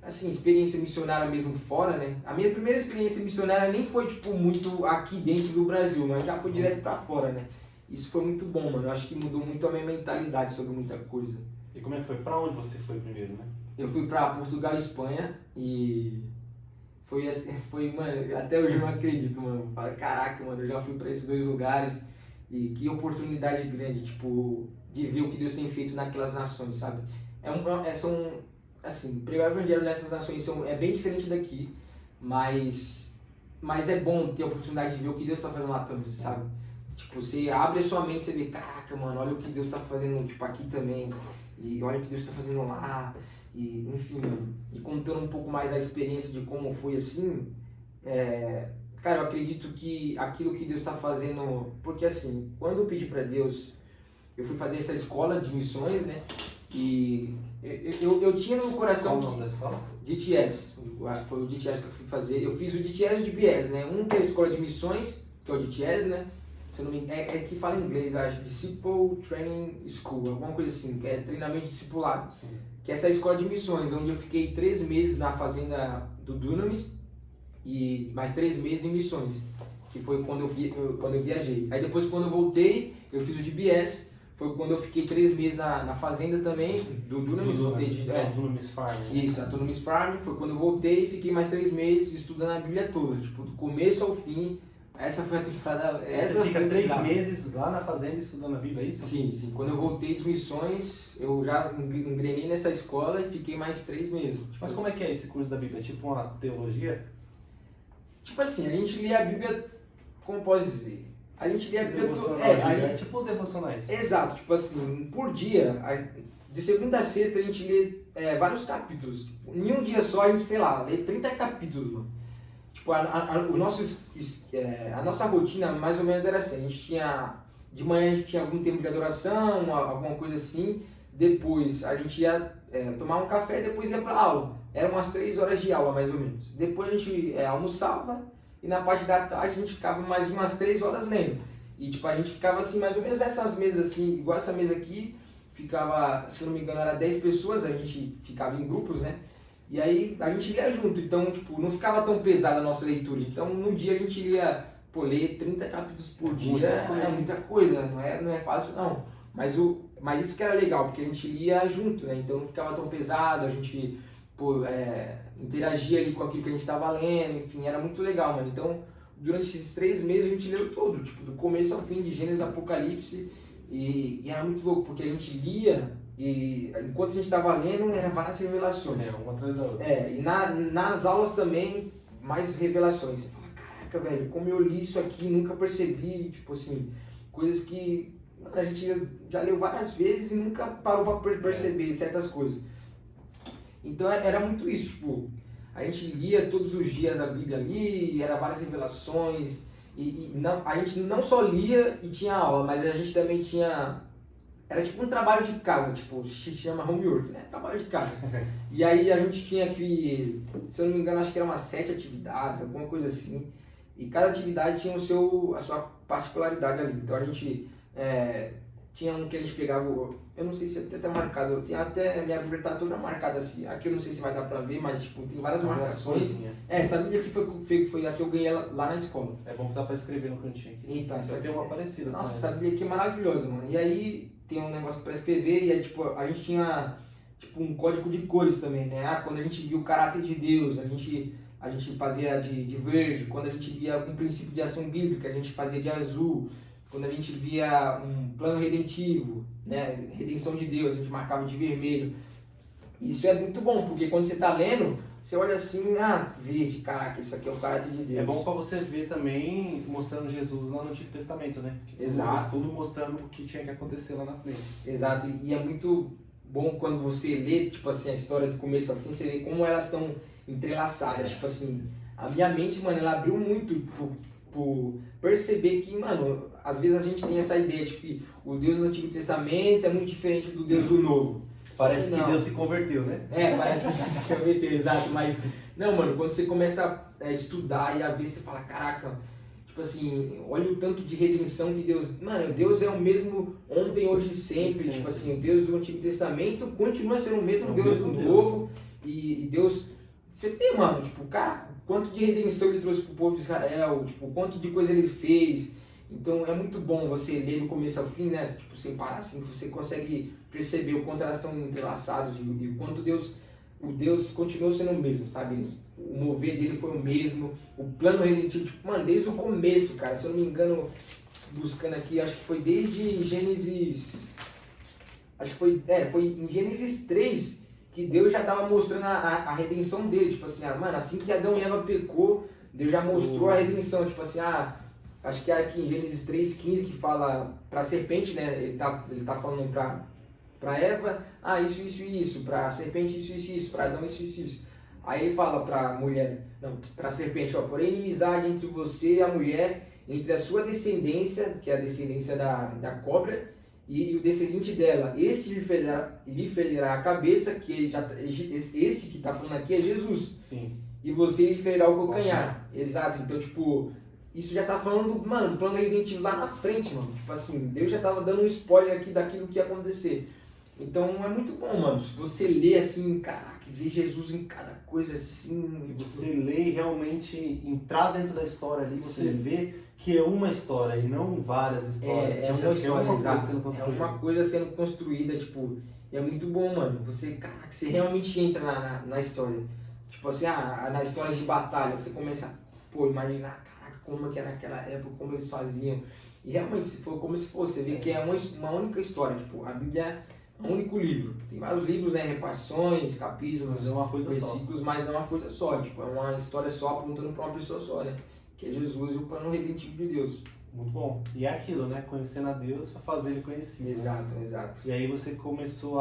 assim, experiência missionária mesmo fora, né? A minha primeira experiência missionária nem foi, tipo, muito aqui dentro do Brasil, mas já foi direto pra fora, né? Isso foi muito bom, mano. Eu acho que mudou muito a minha mentalidade sobre muita coisa. E como é que foi? Pra onde você foi primeiro, né? Eu fui pra Portugal e Espanha e foi, mano, até hoje eu não acredito, mano. Falo, caraca, mano, eu já fui pra esses 2 lugares e que oportunidade grande, tipo, de ver o que Deus tem feito naquelas nações, sabe? Assim, pregar o evangelho nessas nações é bem diferente daqui, mas é bom ter a oportunidade de ver o que Deus está fazendo lá também, sabe? Tipo, você abre a sua mente e você vê, caraca, mano, olha o que Deus está fazendo, tipo, aqui também, e olha o que Deus está fazendo lá, e enfim, mano. E contando um pouco mais da experiência de como foi assim, cara, eu acredito que aquilo que Deus está fazendo, porque assim, quando eu pedi para Deus, eu fui fazer essa escola de missões, né? E eu tinha no meu coração. Qual o nome da escola? DTS, foi o DTS que eu fui fazer. Eu fiz o DTS e o DBS, né? Um que é a escola de missões, que é o DTS, né? Se eu não me engano, é que fala em inglês, acho, Disciple Training School, alguma coisa assim, que é treinamento discipulado. Sim. Que é essa escola de missões, onde eu fiquei 3 meses na fazenda do Dunamis e mais 3 meses em missões, que foi quando eu viajei. Aí depois, quando eu voltei, eu fiz o DBS. Foi quando eu fiquei 3 meses na fazenda também, do Dunamis, voltei de... Dunamis Farm. Isso, a Dunamis Farm, foi quando eu voltei e fiquei mais 3 meses estudando a Bíblia toda, tipo, do começo ao fim. Essa foi a temporada... Você fica 3 meses lá na fazenda estudando a Bíblia, é isso? Sim. Quando eu voltei de missões, eu já engrenei nessa escola e fiquei mais 3 meses. Mas como é que é esse curso da Bíblia? É tipo uma teologia? Tipo assim, a gente lê a Bíblia, como posso dizer? A gente lê a Bíblia... É tipo devocionais. Exato, tipo assim, por dia, de segunda a sexta a gente lê vários capítulos. Em um dia só a gente, sei lá, lê 30 capítulos, mano. Tipo, a nossa rotina mais ou menos era assim, a gente tinha... De manhã a gente tinha algum tempo de adoração, alguma coisa assim. Depois a gente ia tomar um café e depois ia pra aula. Eram umas 3 horas de aula, mais ou menos. Depois a gente almoçava e na parte da tarde a gente ficava mais umas 3 horas lendo. E tipo, a gente ficava assim, mais ou menos essas mesas assim, igual essa mesa aqui, ficava, se não me engano, era 10 pessoas, a gente ficava em grupos, né? E aí a gente lia junto, então tipo, não ficava tão pesada a nossa leitura. Então no dia a gente lia, ler 30 capítulos por dia é muita coisa, não é fácil não. Mas isso que era legal, porque a gente lia junto, né? Então não ficava tão pesado, a gente interagia ali com aquilo que a gente estava lendo, enfim, era muito legal, mano. Então, durante esses 3 meses a gente leu todo, tipo, do começo ao fim, de Gênesis a Apocalipse, e era muito louco, porque a gente lia, e enquanto a gente estava lendo, eram várias revelações. Uma atrás da outra. E nas aulas também, mais revelações. Você fala, caraca, velho, como eu li isso aqui, nunca percebi, tipo assim, coisas que a gente já leu várias vezes e nunca parou para perceber certas coisas. Então era muito isso, tipo, a gente lia todos os dias a Bíblia ali, era várias revelações, e não, a gente não só lia e tinha aula, mas a gente também tinha, era tipo um trabalho de casa, tipo, se chama homework, né, trabalho de casa. E aí a gente tinha que, se eu não me engano, acho que eram umas 7 atividades, alguma coisa assim, e cada atividade tinha a sua particularidade ali, então a gente... tinha um que a gente pegava, eu não sei se até tá marcado, eu tenho até, minha Bíblia tá toda marcada assim, aqui eu não sei se vai dar pra ver, mas tipo, tem várias marcações. Essa Bíblia aqui foi a que eu ganhei lá na escola. É bom que dá pra escrever no cantinho aqui. Então, essa tem uma parecida. Nossa, essa Bíblia aqui é maravilhosa, mano. E aí tem um negócio pra escrever e aí tipo, a gente tinha tipo um código de cores também, né? Quando a gente via o caráter de Deus, a gente fazia de verde, quando a gente via um princípio de ação bíblica, a gente fazia de azul. Quando a gente via um plano redentivo, né, redenção de Deus, a gente marcava de vermelho. Isso é muito bom, porque quando você está lendo, você olha assim, verde, caraca, isso aqui é o caráter de Deus. É bom para você ver também, mostrando Jesus lá no Antigo Testamento, né? Exato. Tudo mostrando o que tinha que acontecer lá na frente. Exato, e é muito bom quando você lê, tipo assim, a história do começo ao fim, você vê como elas estão entrelaçadas, tipo assim, a minha mente, mano, ela abriu muito por perceber que, mano, às vezes a gente tem essa ideia de que o Deus do Antigo Testamento é muito diferente do Deus do Novo. Parece que Deus se converteu, né? Parece que Deus se converteu, exato, mas não, mano, quando você começa a estudar e a ver, você fala, caraca, tipo assim, olha o tanto de redenção que Deus... Mano, Deus é o mesmo ontem, hoje e sempre. Tipo assim, o Deus do Antigo Testamento continua sendo o mesmo Deus do Novo. E Deus... Você vê, mano, tipo, cara, quanto de redenção ele trouxe pro povo de Israel, tipo, quanto de coisa ele fez. Então é muito bom você ler do começo ao fim, né? Tipo, sem parar, assim, você consegue perceber o quanto elas estão entrelaçadas e o quanto o Deus continuou sendo o mesmo, sabe? O mover dele foi o mesmo, o plano redentivo, tipo, mano, desde o começo, cara, se eu não me engano, buscando aqui, acho que foi desde Gênesis acho que foi em Gênesis 3 que Deus já estava mostrando a redenção dele, tipo assim, mano, assim que Adão e Eva pecou, Deus já mostrou a redenção, tipo assim, acho que é aqui em Gênesis 3:15 que fala pra serpente, né, ele tá falando pra Eva, isso e isso, pra serpente isso e isso, pra Adão isso e isso. Aí ele fala pra mulher, não, pra serpente, porém inimizade entre você e a mulher, entre a sua descendência, que é a descendência da cobra, e o descendente dela, este lhe ferirá a cabeça, que este que está falando aqui é Jesus. Sim. E você lhe ferirá o calcanhar. Exato, então tipo, isso já tá falando, mano, do plano redentivo lá na frente, mano. Tipo assim, Deus já tava dando um spoiler aqui daquilo que ia acontecer. Então é muito bom, mano, se você lê assim, caraca, ver Jesus em cada coisa assim. E você lê e realmente entrar dentro da história ali, você Sim. vê que é uma história e não várias histórias. É uma história, exato. É construída. uma coisa sendo construída, tipo, e é muito bom, mano. Você, caraca, você realmente entra na história. Tipo assim, na história de batalha, você começa a, imaginar, caraca, como que era naquela época, como eles faziam. E realmente, se for como se fosse, você vê que é uma única história, tipo, a Bíblia é um único livro. Tem vários livros, né, repartições, capítulos, mas é uma coisa versículos, só. mas é uma coisa só, tipo, é uma história só apontando para uma pessoa só, né? Que é Jesus e o plano redentivo de Deus. Muito bom. E é aquilo, né? Conhecendo a Deus para fazer ele conhecido. Exato, né? exato. E aí você começou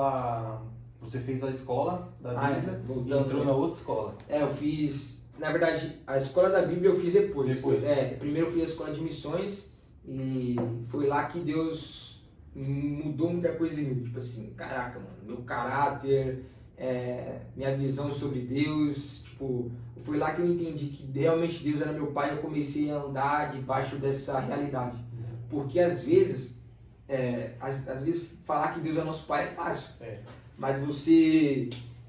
Você fez a escola da Bíblia e entrou na outra escola. Eu fiz... Na verdade, a escola da Bíblia eu fiz depois. Depois. Primeiro eu fiz a escola de missões e foi lá que Deus mudou muita coisa em mim. Tipo assim, caraca, mano, meu caráter, minha visão sobre Deus, tipo... Foi lá que eu entendi que realmente Deus era meu pai e eu comecei a andar debaixo dessa realidade. Porque às vezes falar que Deus é nosso pai é fácil. Mas você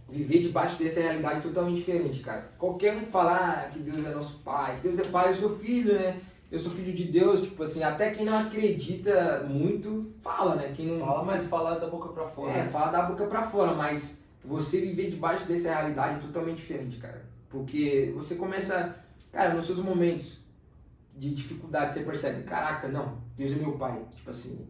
viver debaixo dessa realidade é totalmente diferente, cara. Qualquer um falar que Deus é nosso pai, que Deus é pai, eu sou filho, né? Eu sou filho de Deus, tipo assim, até quem não acredita muito fala, né? Quem não fala, mas fala da boca pra fora. Fala da boca pra fora, mas você viver debaixo dessa realidade é totalmente diferente, cara. Porque você começa, cara, nos seus momentos de dificuldade, você percebe, caraca, não, Deus é meu pai, tipo assim,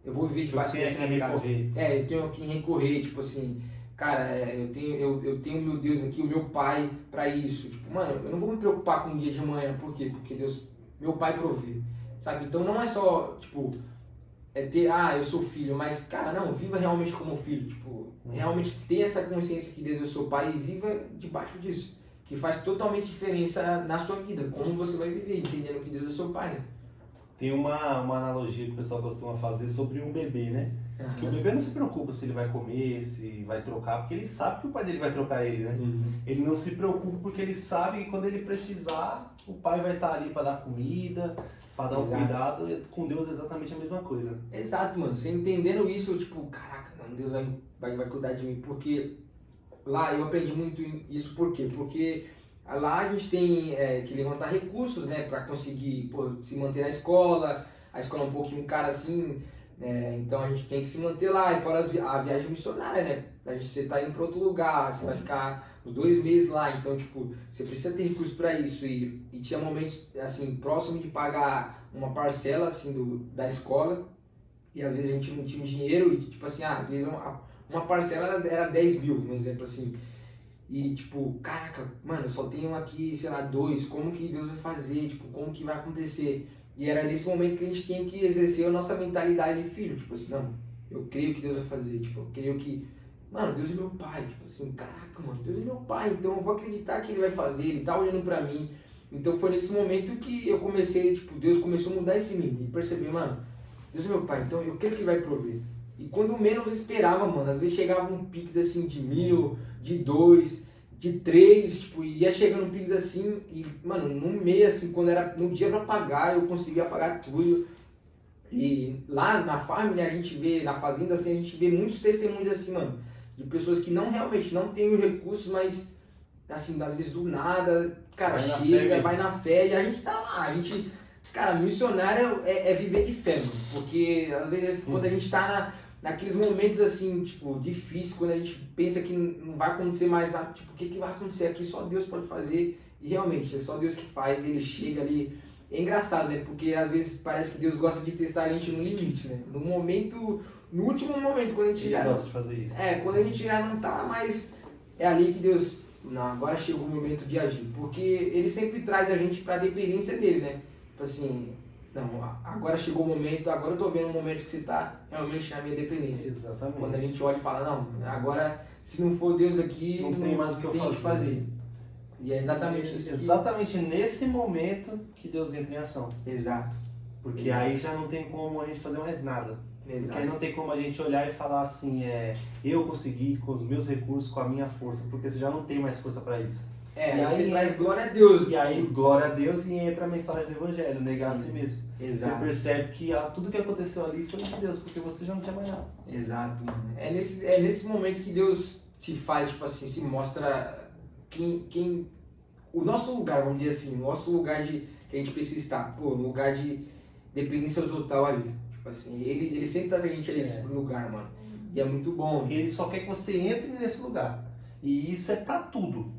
eu vou viver debaixo dessa realidade. Eu tenho a quem recorrer, tipo assim, cara, eu tenho meu Deus aqui, o meu pai pra isso. Tipo, mano, eu não vou me preocupar com o dia de amanhã, por quê? Porque Deus, meu pai provê, sabe? Então não é só, tipo, eu sou filho, mas, cara, não, viva realmente como filho, tipo, realmente ter essa consciência que Deus é seu pai e viva debaixo disso. Que faz totalmente diferença na sua vida, como você vai viver, entendendo que Deus é seu pai, né? Tem uma analogia que o pessoal costuma fazer sobre um bebê, né? Uhum. Que o bebê não se preocupa se ele vai comer, se vai trocar, porque ele sabe que o pai dele vai trocar ele, né? Uhum. Ele não se preocupa porque ele sabe que quando ele precisar, o pai vai estar ali para dar comida, para dar um cuidado. E com Deus é exatamente a mesma coisa. Exato, mano. Você entendendo isso, tipo, caraca, não, Deus vai cuidar de mim, porque... Lá eu aprendi muito isso, por quê? Porque lá a gente tem que levantar recursos, né, para conseguir se manter na escola. A escola é um pouquinho cara assim, então a gente tem que se manter lá. E fora a viagem missionária, né? Você tá indo para outro lugar, você vai ficar uns 2 meses lá, então tipo, você precisa ter recursos para isso. E tinha momentos assim, próximo de pagar uma parcela assim da escola, e às vezes a gente não tinha dinheiro, e tipo assim, às vezes uma parcela era 10 mil, um exemplo assim. E tipo, caraca, mano, eu só tenho aqui, sei lá, 2, como que Deus vai fazer? Tipo, como que vai acontecer? E era nesse momento que a gente tinha que exercer a nossa mentalidade de filho, tipo assim, não, eu creio que Deus vai fazer, tipo, eu creio que, mano, Deus é meu pai, tipo assim, caraca, mano, Deus é meu pai, então eu vou acreditar que Ele vai fazer, Ele tá olhando pra mim. Então foi nesse momento que eu comecei, tipo, Deus começou a mudar isso em mim, e perceber, mano, Deus é meu pai, então eu creio que Ele vai prover. E quando menos eu esperava, mano, às vezes chegava um Pix assim de 1.000, de 2, de 3, tipo, ia chegando um Pix assim, e, mano, num mês, assim, quando era no dia pra pagar, eu conseguia pagar tudo. E lá na farm, né, a gente vê, na fazenda, assim, a gente vê muitos testemunhos assim, mano, de pessoas que realmente não têm os recursos, mas, assim, às vezes do nada, cara, vai na fé, e a gente tá lá, a gente... Cara, missionário é viver de fé, mano, porque às vezes quando a gente tá naqueles momentos assim, tipo, difíceis, quando a gente pensa que não vai acontecer mais nada, tipo, o que vai acontecer aqui? Só Deus pode fazer, e realmente, é só Deus que faz, Ele chega ali. É engraçado, né, porque às vezes parece que Deus gosta de testar a gente no limite, né, no momento no último momento, quando a gente Ele já... gosta de fazer isso. Quando a gente já não tá mais... É ali que Deus... Não, agora chegou o momento de agir. Porque Ele sempre traz a gente pra dependência dele, né? Tipo assim... Não, agora chegou o momento, agora eu tô vendo o momento que você tá realmente na minha dependência. Exatamente. Quando a gente olha e fala, não, agora se não for Deus aqui, não tem mais o que eu fazer. E é exatamente isso. Exatamente nesse momento que Deus entra em ação. Exato. Porque aí já não tem como a gente fazer mais nada. Porque aí não tem como a gente olhar e falar assim, eu consegui com os meus recursos, com a minha força, porque você já não tem mais força para isso. E aí você traz glória a Deus. E aí, glória a Deus, e entra a mensagem do Evangelho, negar a si mesmo. Exato. Você percebe que tudo que aconteceu ali foi de Deus, porque você já não tinha mais nada. Exato, mano. É nesses momentos que Deus se faz, tipo assim, se mostra o nosso lugar, vamos dizer assim, o nosso lugar que a gente precisa estar. Pô, um lugar de dependência total ali. Tipo assim, ele sempre traz a gente a esse lugar, mano. E é muito bom. Ele só quer que você entre nesse lugar. E isso é pra tudo.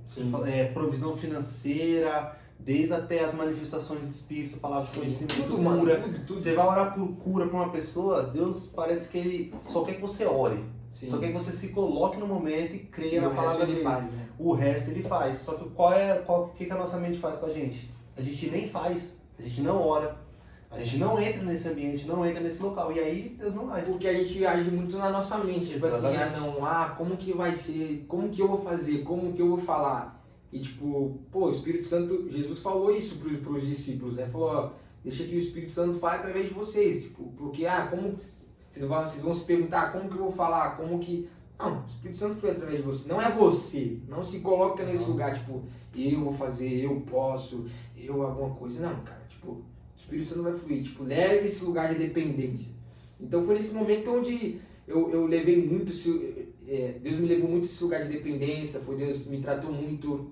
Provisão financeira, desde até as manifestações do Espírito, palavras de conhecimento, tudo, cura. Mano, tudo. Você vai orar por cura pra uma pessoa, Deus parece que Ele só quer que você ore. Sim. Só quer que você se coloque no momento e creia na o palavra resto ele dele. faz, né? O resto Ele faz. Só que o que a nossa mente faz com a gente? A gente nem faz, a gente não ora. A gente não entra nesse ambiente, não entra nesse local. E aí Deus não age. Porque a gente age muito na nossa mente. Tipo assim, como que vai ser? Como que eu vou fazer? Como que eu vou falar? E tipo, o Espírito Santo, Jesus falou isso pros discípulos, né? Falou, ó, deixa que o Espírito Santo fale através de vocês. Tipo, porque, como vocês vão se perguntar, como que eu vou falar? Como que... Não, o Espírito Santo flui através de você. Não é você. Não se coloca nesse lugar, tipo, eu vou fazer, eu posso, eu alguma coisa. Não, cara, tipo... O Espírito Santo vai fluir, tipo, leve esse lugar de dependência. Então foi nesse momento onde eu levei muito, Deus me levou muito esse lugar de dependência, Deus me tratou muito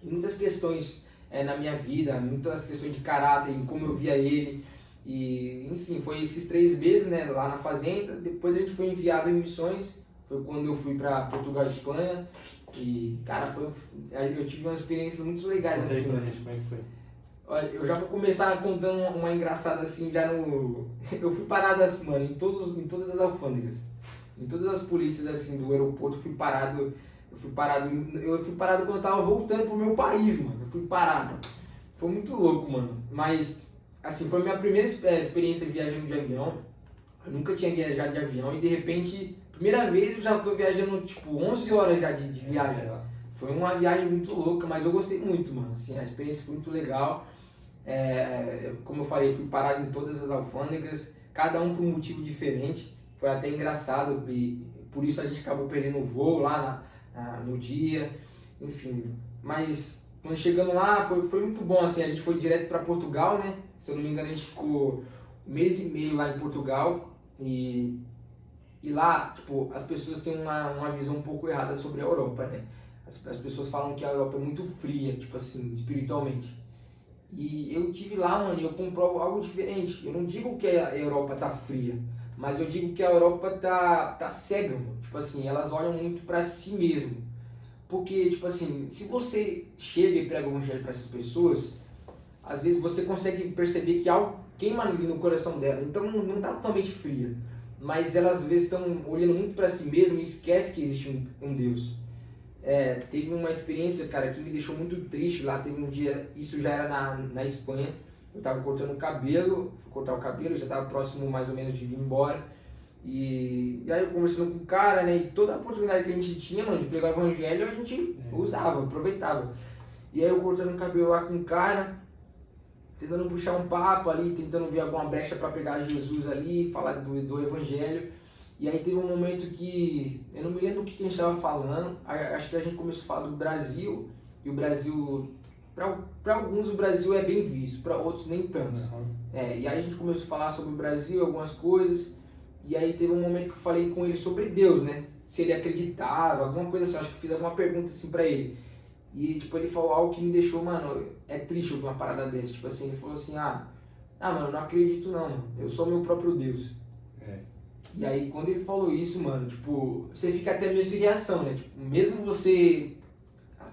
em muitas questões na minha vida, muitas questões de caráter, em como eu via Ele. E, enfim, foi esses 3 meses, né, lá na fazenda. Depois a gente foi enviado em missões, foi quando eu fui para Portugal e Espanha. E, cara, eu tive umas experiências muito legais. Conta aí assim. pra gente como é que foi. Olha, eu já vou começar contando uma engraçada assim, já no... Eu fui parado assim, mano, em todas as alfândegas. Em todas as polícias assim do aeroporto, eu fui parado quando eu tava voltando pro meu país, mano. Eu fui parado. Foi muito louco, mano. Mas, assim, foi a minha primeira experiência viajando de avião. Eu nunca tinha viajado de avião e de repente, primeira vez eu já tô viajando, tipo, 11 horas já de viagem. Foi uma viagem muito louca, mas eu gostei muito, mano. Assim, a experiência foi muito legal. Como eu falei, fui parado em todas as alfândegas, cada um por um motivo diferente. Foi até engraçado e por isso a gente acabou perdendo o voo lá no dia, enfim. Mas quando chegando lá foi muito bom, assim, a gente foi direto para Portugal, né? Se eu não me engano, a gente ficou 1 mês e meio lá em Portugal e lá, tipo, as pessoas têm uma visão um pouco errada sobre a Europa, né? As pessoas falam que a Europa é muito fria, tipo assim, espiritualmente. E eu tive lá, mano, e eu comprovo algo diferente. Eu não digo que a Europa tá fria, mas eu digo que a Europa tá cega, mano. Tipo assim, elas olham muito pra si mesmo. Porque, tipo assim, se você chega e prega o evangelho pra essas pessoas, às vezes você consegue perceber que algo queima ali no coração dela. Então não tá totalmente fria. Mas elas às vezes estão olhando muito pra si mesmo e esquecem que existe um Deus. Teve uma experiência, cara, que me deixou muito triste lá. Teve um dia, isso já era na Espanha. Eu tava cortando o cabelo, fui cortar o cabelo, já tava próximo mais ou menos de vir embora. E aí eu conversando com o cara, né, e toda a oportunidade que a gente tinha, mano, de pregar o evangelho, a gente usava, aproveitava. E aí eu cortando o cabelo lá com o cara, tentando puxar um papo ali, tentando ver alguma brecha para pegar Jesus ali, falar do evangelho. E aí teve um momento que, eu não me lembro o que a gente estava falando, acho que a gente começou a falar do Brasil, e o Brasil, para alguns o Brasil é bem visto, para outros nem tanto. E aí a gente começou a falar sobre o Brasil, algumas coisas, e aí teve um momento que eu falei com ele sobre Deus, né? Se ele acreditava, alguma coisa assim, acho que fiz alguma pergunta assim para ele. E tipo, ele falou algo que me deixou, mano, é triste ouvir uma parada dessa, tipo assim, ele falou assim, mano, eu não acredito não, mano, eu sou meu próprio Deus. E aí, quando ele falou isso, mano, tipo, você fica até meio sem reação, né? Tipo, mesmo você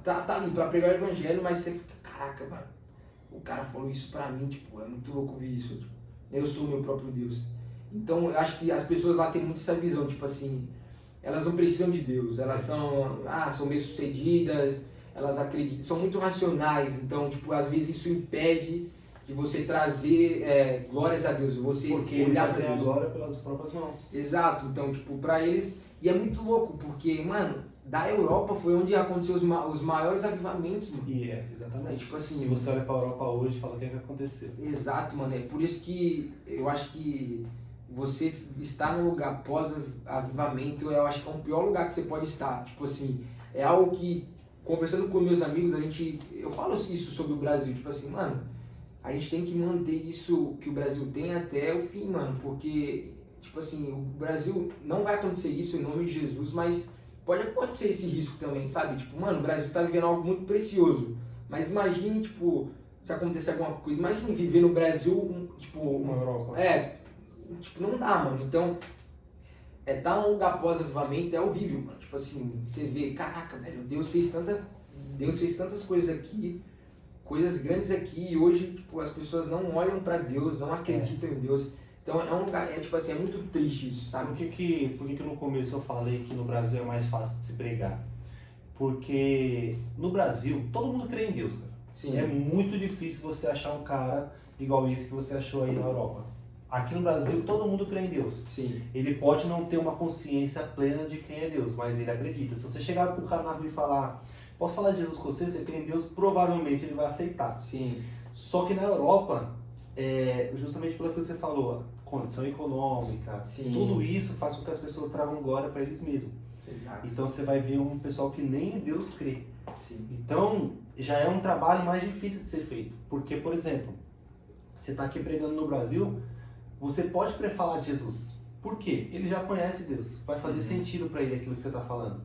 tá ali pra pregar o evangelho, mas você fica, caraca, mano, o cara falou isso pra mim, tipo, é muito louco ouvir isso, tipo, eu sou o meu próprio Deus. Então eu acho que as pessoas lá têm muito essa visão, tipo assim, elas não precisam de Deus, elas são bem-sucedidas, elas acreditam, são muito racionais, então tipo, às vezes isso impede de você trazer glórias a Deus, você Porque eles olhar já para têm a Deus. glória pelas próprias mãos. Exato, então tipo, pra eles, e é muito louco, porque, mano, da Europa foi onde aconteceu os maiores avivamentos, mano. E É, exatamente. tipo assim, E você olha pra Europa hoje e fala o que é que aconteceu. exato, mano. É por isso que eu acho que você estar num lugar pós-avivamento, eu acho que é o pior lugar que você pode estar. Tipo assim, é algo que, conversando com meus amigos, eu falo isso sobre o Brasil. Tipo assim, mano, a gente tem que manter isso que o Brasil tem até o fim, mano. Porque, tipo assim, o Brasil não vai acontecer isso em nome de Jesus, mas pode acontecer esse risco também, sabe? Tipo, mano, o Brasil tá vivendo algo muito precioso. Mas imagine, tipo, se acontecer alguma coisa, imagine viver no Brasil, tipo, Uma Europa. tipo, não dá, mano. Então, tá num lugar pós-avivamento é horrível, mano. Tipo assim, você vê, caraca, velho, Deus fez tantas coisas aqui, coisas grandes aqui, e hoje, tipo, as pessoas não olham pra Deus, não acreditam em Deus. Então, é um lugar, tipo assim, é muito triste isso, sabe? Por que no começo eu falei que no Brasil é mais fácil de se pregar? Porque no Brasil, todo mundo crê em Deus, cara. Sim. É muito difícil você achar um cara igual esse que você achou aí na Europa. Aqui no Brasil, todo mundo crê em Deus. Sim. Ele pode não ter uma consciência plena de quem é Deus, mas ele acredita. Se você chegar pro cara na rua e falar, posso falar de Jesus com você? Você crê em Deus? Provavelmente ele vai aceitar. Sim. Só que na Europa, justamente pelo que você falou, condição econômica, Sim. tudo isso faz com que as pessoas tragam glória para eles mesmos. Exato. Então você vai ver um pessoal que nem em Deus crê. Sim. Então já é um trabalho mais difícil de ser feito. Porque, por exemplo, você está aqui pregando no Brasil, você pode falar de Jesus. Por quê? Ele já conhece Deus. Vai fazer sentido para ele aquilo que você está falando.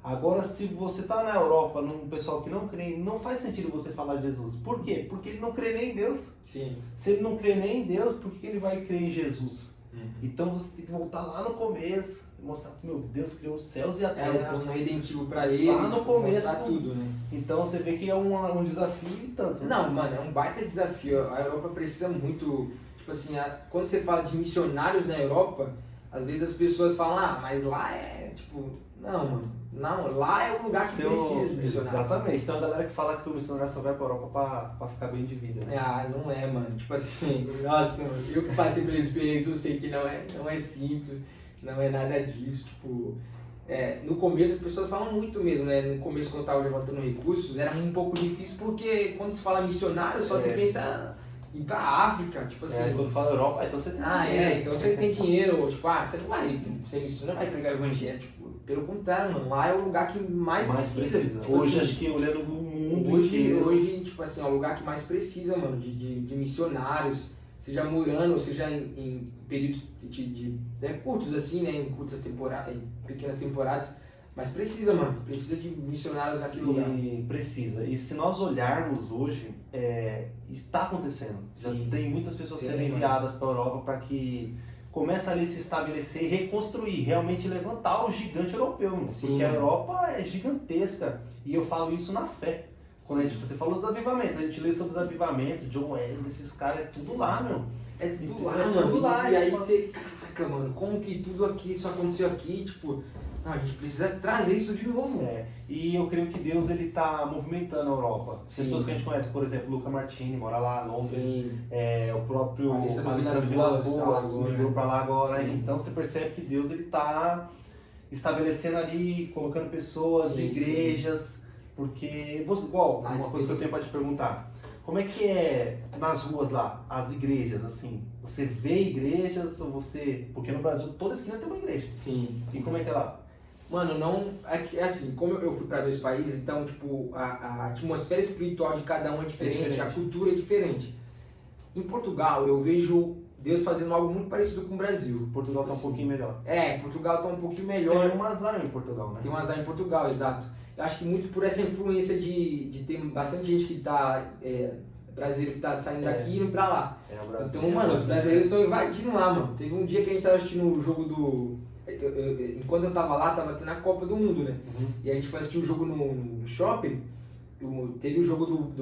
Agora, se você está na Europa, num pessoal que não crê, não faz sentido você falar de Jesus. Por quê? Porque ele não crê nem em Deus. Sim. Se ele não crê nem em Deus, por que ele vai crer em Jesus? Então você tem que voltar lá no começo e mostrar que meu Deus criou os céus e a É terra. um plano redentivo pra ele, Lá no começo, mostrar tudo, né? Então você vê que é um desafio e tanto. Né? Não, mano, é um baita desafio. A Europa precisa muito, tipo assim, quando você fala de missionários na Europa, às vezes as pessoas falam, mas lá é, tipo, não, mano, não, lá é um lugar que precisa de missionários. Exatamente. Então a galera que fala que o missionário só vai pra Europa pra ficar bem de vida. Né? Não é, mano, tipo assim, nossa, eu que passei pela experiência, eu sei que não é simples, não é nada disso, tipo... no começo as pessoas falam muito mesmo, né? No começo, quando eu tava levantando recursos, era um pouco difícil porque quando se fala missionário, só se pensa em ir pra África, tipo assim. Quando fala Europa, então você tem dinheiro. Então você tem dinheiro, tipo, você não vai ser missionário, não vai pregar o evangelho, tipo, pelo contrário, mano, lá é o lugar que mais precisa. Tipo, hoje, assim, acho que olhando o mundo inteiro. Hoje, tipo assim, é o lugar que mais precisa, mano, de missionários, seja morando, seja em períodos curtos, assim, né, em curtas temporadas, em pequenas temporadas, mas precisa, mano, precisa de missionários naquele lugar. Precisa. E se nós olharmos hoje, está acontecendo. Já tem muitas pessoas sendo enviadas para a Europa para que comece ali a se estabelecer e reconstruir, realmente levantar o gigante europeu, mano. Porque a Europa é gigantesca. E eu falo isso na fé. Quando você falou dos avivamentos, a gente lê sobre os avivamentos, John Wesley, esses caras, é tudo lá, meu. É tudo lá, mano. Tudo lá. E aí fala... você, caraca, mano, como que tudo aqui, isso aconteceu aqui, tipo, não, a gente precisa trazer isso de novo. E eu creio que Deus, ele tá movimentando a Europa. Pessoas que a gente conhece, por exemplo, Luca Martini, mora lá, Londres. O próprio Alessandro Vilas Boas migrou pra lá agora. Então você percebe que Deus, ele tá estabelecendo ali, colocando pessoas, igrejas. Porque, igual, uma coisa que eu tenho pra te perguntar. Como é que é nas ruas lá, as igrejas, assim? Você vê igrejas ou você... Porque no Brasil toda esquina tem uma igreja. Sim. E como é que é lá? Mano, não... É assim, como eu fui pra 2 países, então, tipo, a atmosfera espiritual de cada um é diferente, a cultura é diferente. Em Portugal, eu vejo Deus fazendo algo muito parecido com o Brasil. Portugal tá um pouquinho melhor. Portugal tá um pouquinho melhor. Tem um azar em Portugal, né? Tem um azar em Portugal, exato. Eu acho que muito por essa influência de ter bastante gente que tá... brasileiro que tá saindo daqui e indo pra lá. Então, mano, os brasileiros estão invadindo lá, mano. Teve um dia que a gente tava assistindo o jogo do... enquanto eu tava lá, tava tendo a Copa do Mundo, né? E a gente foi assistir o jogo no shopping. Teve o jogo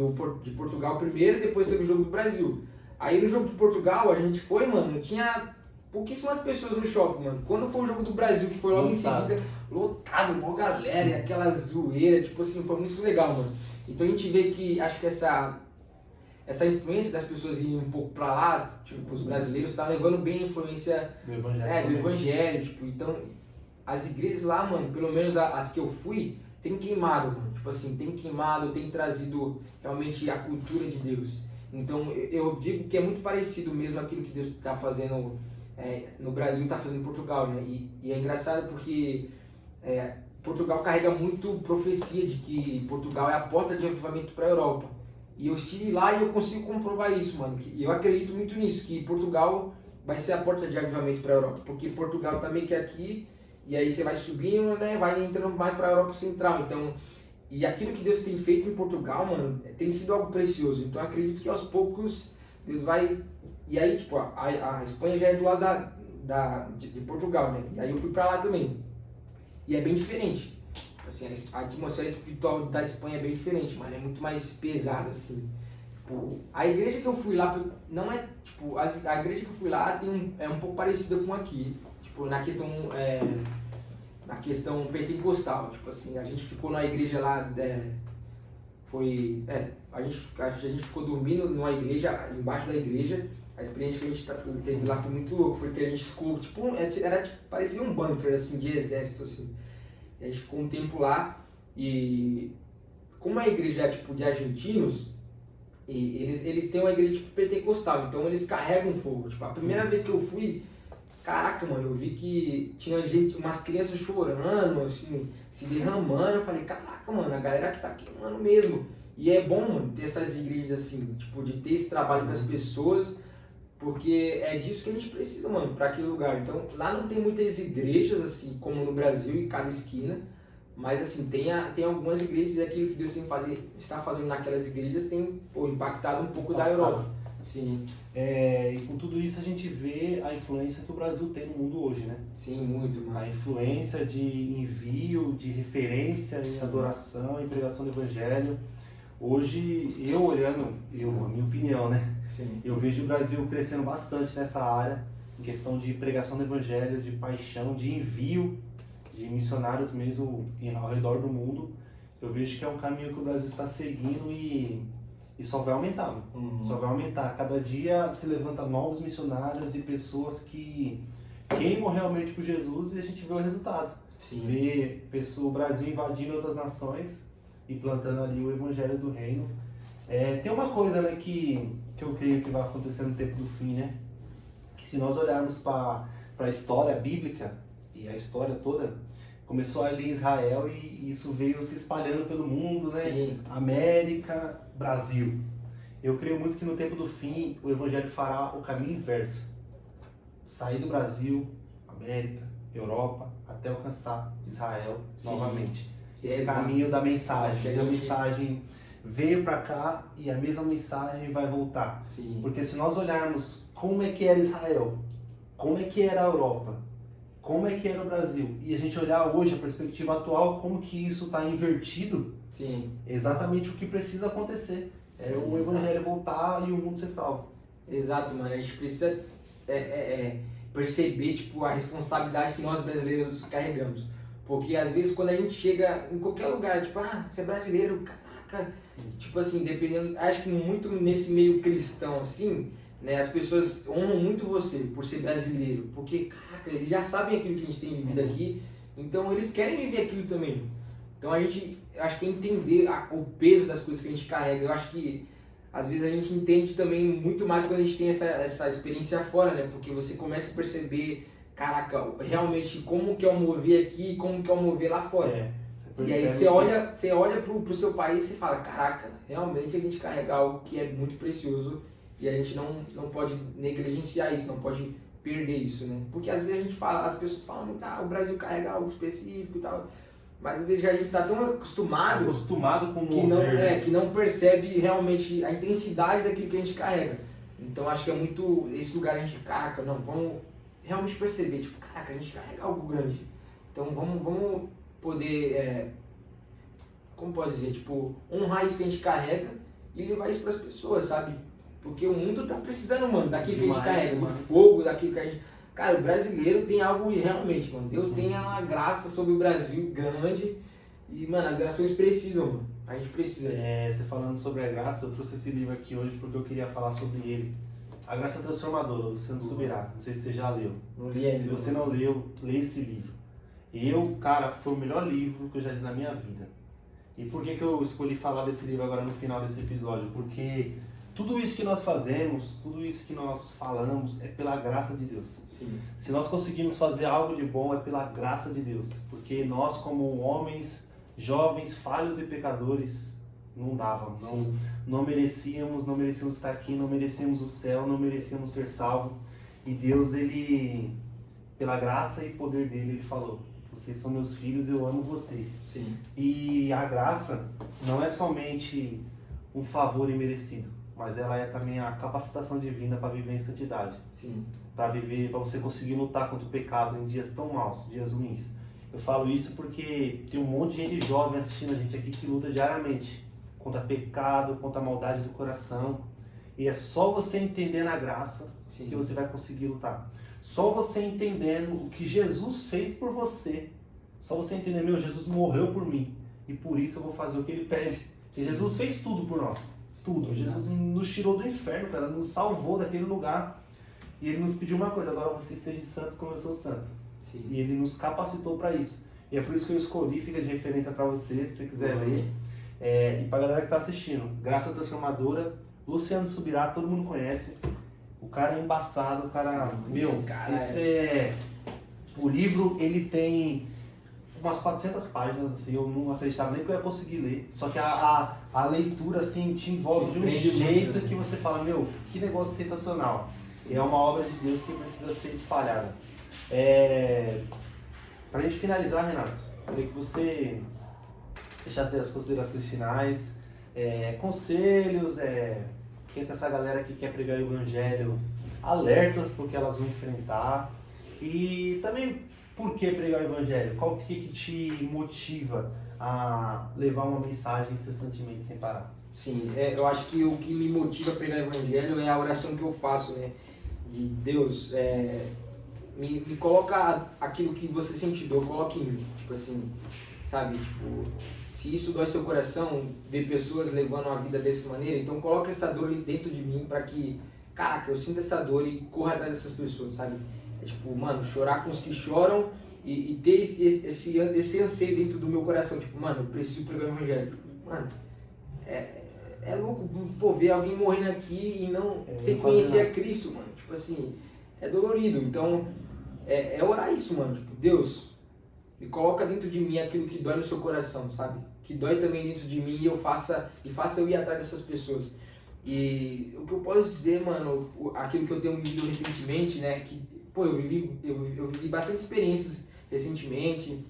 de Portugal primeiro e depois teve o jogo do Brasil. Aí no jogo de Portugal, a gente foi, mano, tinha pouquíssimas pessoas no shopping, mano. Quando foi o jogo do Brasil, que foi logo em seguida, lotado, mó galera, aquela zoeira, tipo assim, foi muito legal, mano. Então a gente vê que, acho que essa influência das pessoas irem um pouco pra lá, tipo, os brasileiros, tá levando bem a influência Do evangelho. do evangelho, tipo, então, as igrejas lá, mano, pelo menos as que eu fui, tem queimado, mano, tipo assim, tem queimado, tem trazido realmente a cultura de Deus. Então, eu digo que é muito parecido mesmo aquilo que Deus tá fazendo no Brasil e tá fazendo em Portugal, né, e é engraçado porque Portugal carrega muito profecia de que Portugal é a porta de avivamento para a Europa. E eu estive lá e eu consigo comprovar isso, mano. E eu acredito muito nisso, que Portugal vai ser a porta de avivamento para a Europa. Porque Portugal tá meio que aqui, e aí você vai subindo, né? Vai entrando mais para a Europa Central. Então, e aquilo que Deus tem feito em Portugal, mano, tem sido algo precioso. Então, eu acredito que aos poucos Deus vai... E aí, tipo, a Espanha já é do lado de Portugal, né? E aí eu fui para lá também. E é bem diferente. Assim, a atmosfera espiritual da Espanha é bem diferente, mano. É muito mais pesada, assim. Tipo, a igreja que eu fui lá não é... Tipo, a igreja que eu fui lá é um pouco parecida com aqui. Tipo, na questão pentecostal. Tipo assim, a gente ficou na igreja lá... a gente ficou dormindo numa igreja, embaixo da igreja. A experiência que a gente teve lá foi muito louco, porque a gente ficou, tipo, parecia um bunker, assim, de exército, assim. A gente ficou um tempo lá e como a igreja é tipo de argentinos, e eles têm uma igreja tipo pentecostal, então eles carregam fogo. Tipo, a primeira vez que eu fui, caraca, mano, eu vi que tinha gente, umas crianças chorando, assim, se derramando. Eu falei, caraca, mano, a galera que tá queimando mesmo. E é bom, mano, ter essas igrejas assim, tipo, de ter esse trabalho com as pessoas, porque é disso que a gente precisa, mano, para aquele lugar. Então, lá não tem muitas igrejas, assim, como no Brasil, em cada esquina, mas, assim, tem algumas igrejas e aquilo que Deus está fazendo naquelas igrejas tem impactado um pouco da Europa. Sim. E com tudo isso a gente vê a influência que o Brasil tem no mundo hoje, né? Sim, muito, mano. A influência de envio, de referência em adoração, em pregação do evangelho. Hoje, a minha opinião, né? Sim. Eu vejo o Brasil crescendo bastante nessa área, em questão de pregação do evangelho, de paixão, de envio de missionários mesmo ao redor do mundo. Eu vejo que é um caminho que o Brasil está seguindo e só vai aumentar. Só vai aumentar. Cada dia se levanta novos missionários e pessoas que queimam realmente por Jesus e a gente vê o resultado. Sim. Vê o Brasil invadindo outras nações e plantando ali o evangelho do reino. Tem uma coisa, né, que eu creio que vai acontecer no tempo do fim, né? Que se nós olharmos para a história bíblica e a história toda, começou ali em Israel e isso veio se espalhando pelo mundo, né? Sim. América, Brasil. Eu creio muito que no tempo do fim o evangelho fará o caminho inverso. Sair do Brasil, América, Europa, até alcançar Israel novamente. Esse caminho da mensagem. A mensagem veio para cá e a mesma mensagem vai voltar. Sim. Porque se nós olharmos como é que era Israel, como é que era a Europa, como é que era o Brasil, e a gente olhar hoje a perspectiva atual, como que isso está invertido, Sim. é exatamente o que precisa acontecer. Sim, o evangelho voltar e o mundo ser salvo. Exato, mano. A gente precisa perceber, tipo, a responsabilidade que nós brasileiros carregamos. Porque às vezes quando a gente chega em qualquer lugar, tipo, você é brasileiro, caraca, tipo assim, dependendo, acho que muito nesse meio cristão, assim, né, as pessoas honram muito você por ser brasileiro, porque, caraca, eles já sabem aquilo que a gente tem vivido aqui, então eles querem viver aquilo também. Então a gente, eu acho que é entender o peso das coisas que a gente carrega. Eu acho que às vezes a gente entende também muito mais quando a gente tem essa experiência fora, né, porque você começa a perceber, caraca, realmente como que é o mover aqui e como que é o mover lá fora. E aí você olha pro seu país e você fala, caraca, realmente a gente carrega algo que é muito precioso e a gente não pode negligenciar isso, não pode perder isso, né? Porque às vezes as pessoas falam muito, o Brasil carrega algo específico e tal, mas às vezes a gente tá tão acostumado com o mover, que não percebe realmente a intensidade daquilo que a gente carrega. Então acho que é muito esse lugar a gente, caraca, vamos realmente perceber, tipo, caraca, a gente carrega algo grande. Então vamos poder, como posso dizer, tipo, honrar isso que a gente carrega e levar isso para as pessoas, sabe? Porque o mundo tá precisando, mano, daquilo que a gente carrega, do fogo, daquilo que a gente... Cara, o brasileiro tem algo realmente, mano. Deus tem uma graça sobre o Brasil grande e, mano, as nações precisam, mano. A gente precisa. Você falando sobre a graça, eu trouxe esse livro aqui hoje porque eu queria falar sobre ele. A Graça Transformadora, do Luciano Subirá. Não sei se você já leu. Não li ainda. Se você não leu, lê esse livro. Cara, foi o melhor livro que eu já li na minha vida. E por que eu escolhi falar desse livro agora no final desse episódio? Porque tudo isso que nós fazemos, tudo isso que nós falamos é pela graça de Deus. Sim. Se nós conseguimos fazer algo de bom é pela graça de Deus. Porque nós, como homens, jovens, falhos e pecadores, não dávamos. Não merecíamos estar aqui, não merecíamos o céu, não merecíamos ser salvos. E Deus, Ele, pela graça e poder dele, Ele falou: vocês são meus filhos, eu amo vocês. Sim. E a graça não é somente um favor imerecido, mas ela é também a capacitação divina para viver em santidade. Sim. Para você conseguir lutar contra o pecado em dias tão maus, dias ruins. Eu falo isso porque tem um monte de gente jovem assistindo a gente aqui que luta diariamente contra pecado, contra a maldade do coração. E é só você entendendo a graça que você vai conseguir lutar. Só você entendendo o que Jesus fez por você. Só você entender, Jesus morreu por mim. E por isso eu vou fazer o que Ele pede. E Jesus fez tudo por nós. Tudo. Jesus nos tirou do inferno, cara. Nos salvou daquele lugar. E Ele nos pediu uma coisa: agora vocês sejam santos como eu sou santo. Sim. E Ele nos capacitou para isso. E é por isso que eu escolhi, fica de referência para você, se você quiser ler. E para a galera que está assistindo, Graça Transformadora, Luciano Subirá, todo mundo conhece. O cara é embaçado, o cara... O livro, ele tem umas 400 páginas, assim, eu não acreditava nem que eu ia conseguir ler. Só que a leitura, assim, te envolve de um jeito que você fala: que negócio sensacional. Sim. É uma obra de Deus que precisa ser espalhada. Pra gente finalizar, Renato, eu queria que você deixasse as considerações finais, conselhos, que essa galera que quer pregar o evangelho, alertas porque elas vão enfrentar, e também por que pregar o evangelho, qual que te motiva a levar uma mensagem incessantemente sem parar? Sim, eu acho que o que me motiva a pregar o evangelho é a oração que eu faço, né? De Deus, me coloca aquilo que você sente dor, coloca em mim, tipo assim, sabe, tipo, se isso dói seu coração, ver pessoas levando a vida dessa maneira, então coloca essa dor dentro de mim pra que, caraca, eu sinta essa dor e corra atrás dessas pessoas, sabe? É tipo, mano, chorar com os que choram e ter esse anseio dentro do meu coração, tipo, mano, eu preciso pregar o evangelho. Mano, é louco, pô, ver alguém morrendo aqui e não sem conhecer a Cristo, mano, tipo assim, é dolorido. Então, é orar isso, mano, tipo, Deus, me coloca dentro de mim aquilo que dói no seu coração, sabe? Que dói também dentro de mim e faça eu ir atrás dessas pessoas. E o que eu posso dizer, mano, aquilo que eu tenho vivido recentemente, né, que, pô, eu vivi bastante experiências recentemente,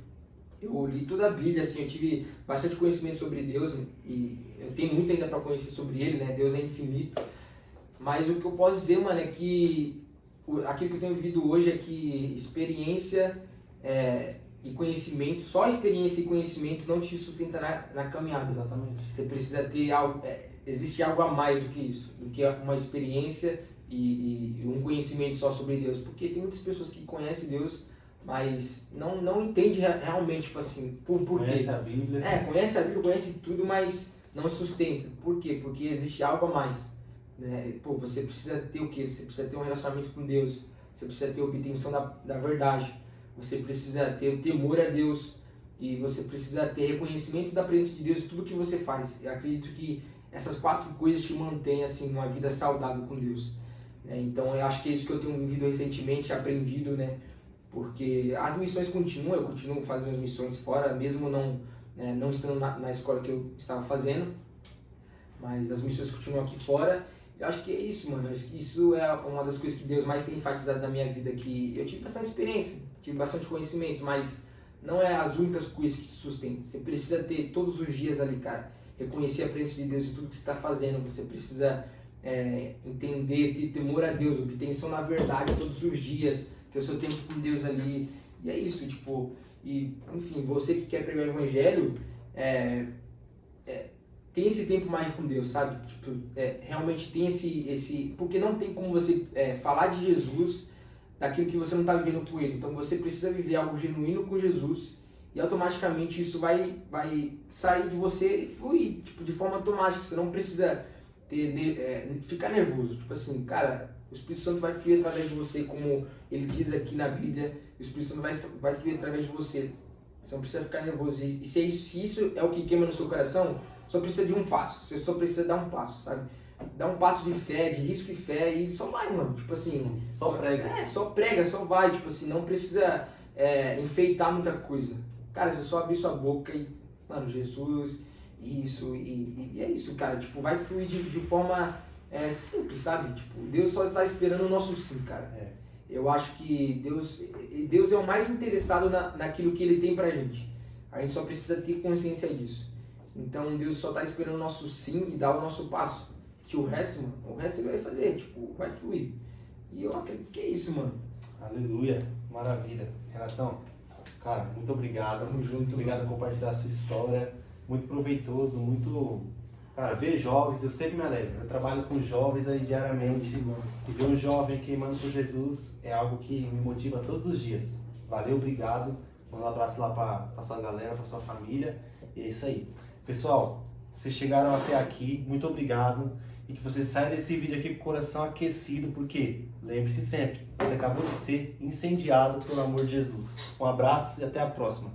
eu li toda a Bíblia, assim, eu tive bastante conhecimento sobre Deus e eu tenho muito ainda para conhecer sobre Ele, né, Deus é infinito. Mas o que eu posso dizer, mano, é que aquilo que eu tenho vivido hoje é que experiência e conhecimento, só experiência e conhecimento não te sustenta na caminhada. Exatamente. Você precisa ter algo, existe algo a mais do que isso, do que uma experiência e um conhecimento só sobre Deus. Porque tem muitas pessoas que conhecem Deus, mas não entendem realmente, tipo assim, por quê. Conhece a Bíblia. Conhece a Bíblia, conhece tudo, mas não sustenta. Por quê? Porque existe algo a mais. Pô, você precisa ter o quê? Você precisa ter um relacionamento com Deus. Você precisa ter a obtenção da verdade. Você precisa ter o temor a Deus. E você precisa ter reconhecimento da presença de Deus em tudo que você faz. Eu acredito que essas 4 coisas te mantêm, assim, uma vida saudável com Deus. Então, eu acho que é isso que eu tenho vivido recentemente, aprendido, né? Porque as missões continuam, eu continuo fazendo as missões fora, mesmo não estando na escola que eu estava fazendo. Mas as missões continuam aqui fora. Eu acho que é isso, mano. Eu acho que isso é uma das coisas que Deus mais tem enfatizado na minha vida, que eu tive bastante experiência, tive bastante conhecimento, mas não é as únicas coisas que te sustentam. Você precisa ter todos os dias ali, cara, reconhecer a presença de Deus em tudo que você está fazendo. Você precisa entender, ter temor a Deus, obtenção na verdade todos os dias, ter o seu tempo com Deus ali. E é isso, tipo, enfim, você que quer pregar o evangelho, tem esse tempo mais com Deus, sabe? Tipo, realmente tem esse... Porque não tem como você falar de Jesus, daquilo que você não está vivendo com Ele. Então você precisa viver algo genuíno com Jesus e automaticamente isso vai sair de você e fluir, tipo, de forma automática. Você não precisa ficar nervoso. Tipo assim, cara, o Espírito Santo vai fluir através de você, como ele diz aqui na Bíblia, o Espírito Santo vai fluir através de você. Você não precisa ficar nervoso. E se isso é o que queima no seu coração, só precisa de um passo. Você só precisa dar um passo, sabe? Dá um passo de fé, de risco e fé e só vai, mano. Tipo assim... Só prega. Só prega, só vai. Tipo assim, não precisa enfeitar muita coisa. Cara, você só abrir sua boca e... Mano, Jesus, isso, e é isso, cara. Tipo, vai fluir de forma simples, sabe? Tipo, Deus só está esperando o nosso sim, cara. Eu acho que Deus é o mais interessado naquilo que Ele tem pra gente. A gente só precisa ter consciência disso. Então, Deus só está esperando o nosso sim e dar o nosso passo. Que o resto, mano, Ele vai fazer, tipo, vai fluir. E eu acredito que é isso, mano. Aleluia, maravilha. Renatão, cara, muito obrigado. Tamo junto. Obrigado por compartilhar a sua história. Muito proveitoso, muito... Cara, ver jovens, eu sempre me alegro. Eu trabalho com jovens aí diariamente. E ver um jovem queimando por Jesus é algo que me motiva todos os dias. Valeu, obrigado. Manda um abraço lá pra sua galera, pra sua família. E é isso aí. Pessoal, vocês chegaram até aqui, muito obrigado. E que você saia desse vídeo aqui com o coração aquecido, porque lembre-se sempre, você acabou de ser incendiado pelo amor de Jesus. Um abraço e até a próxima.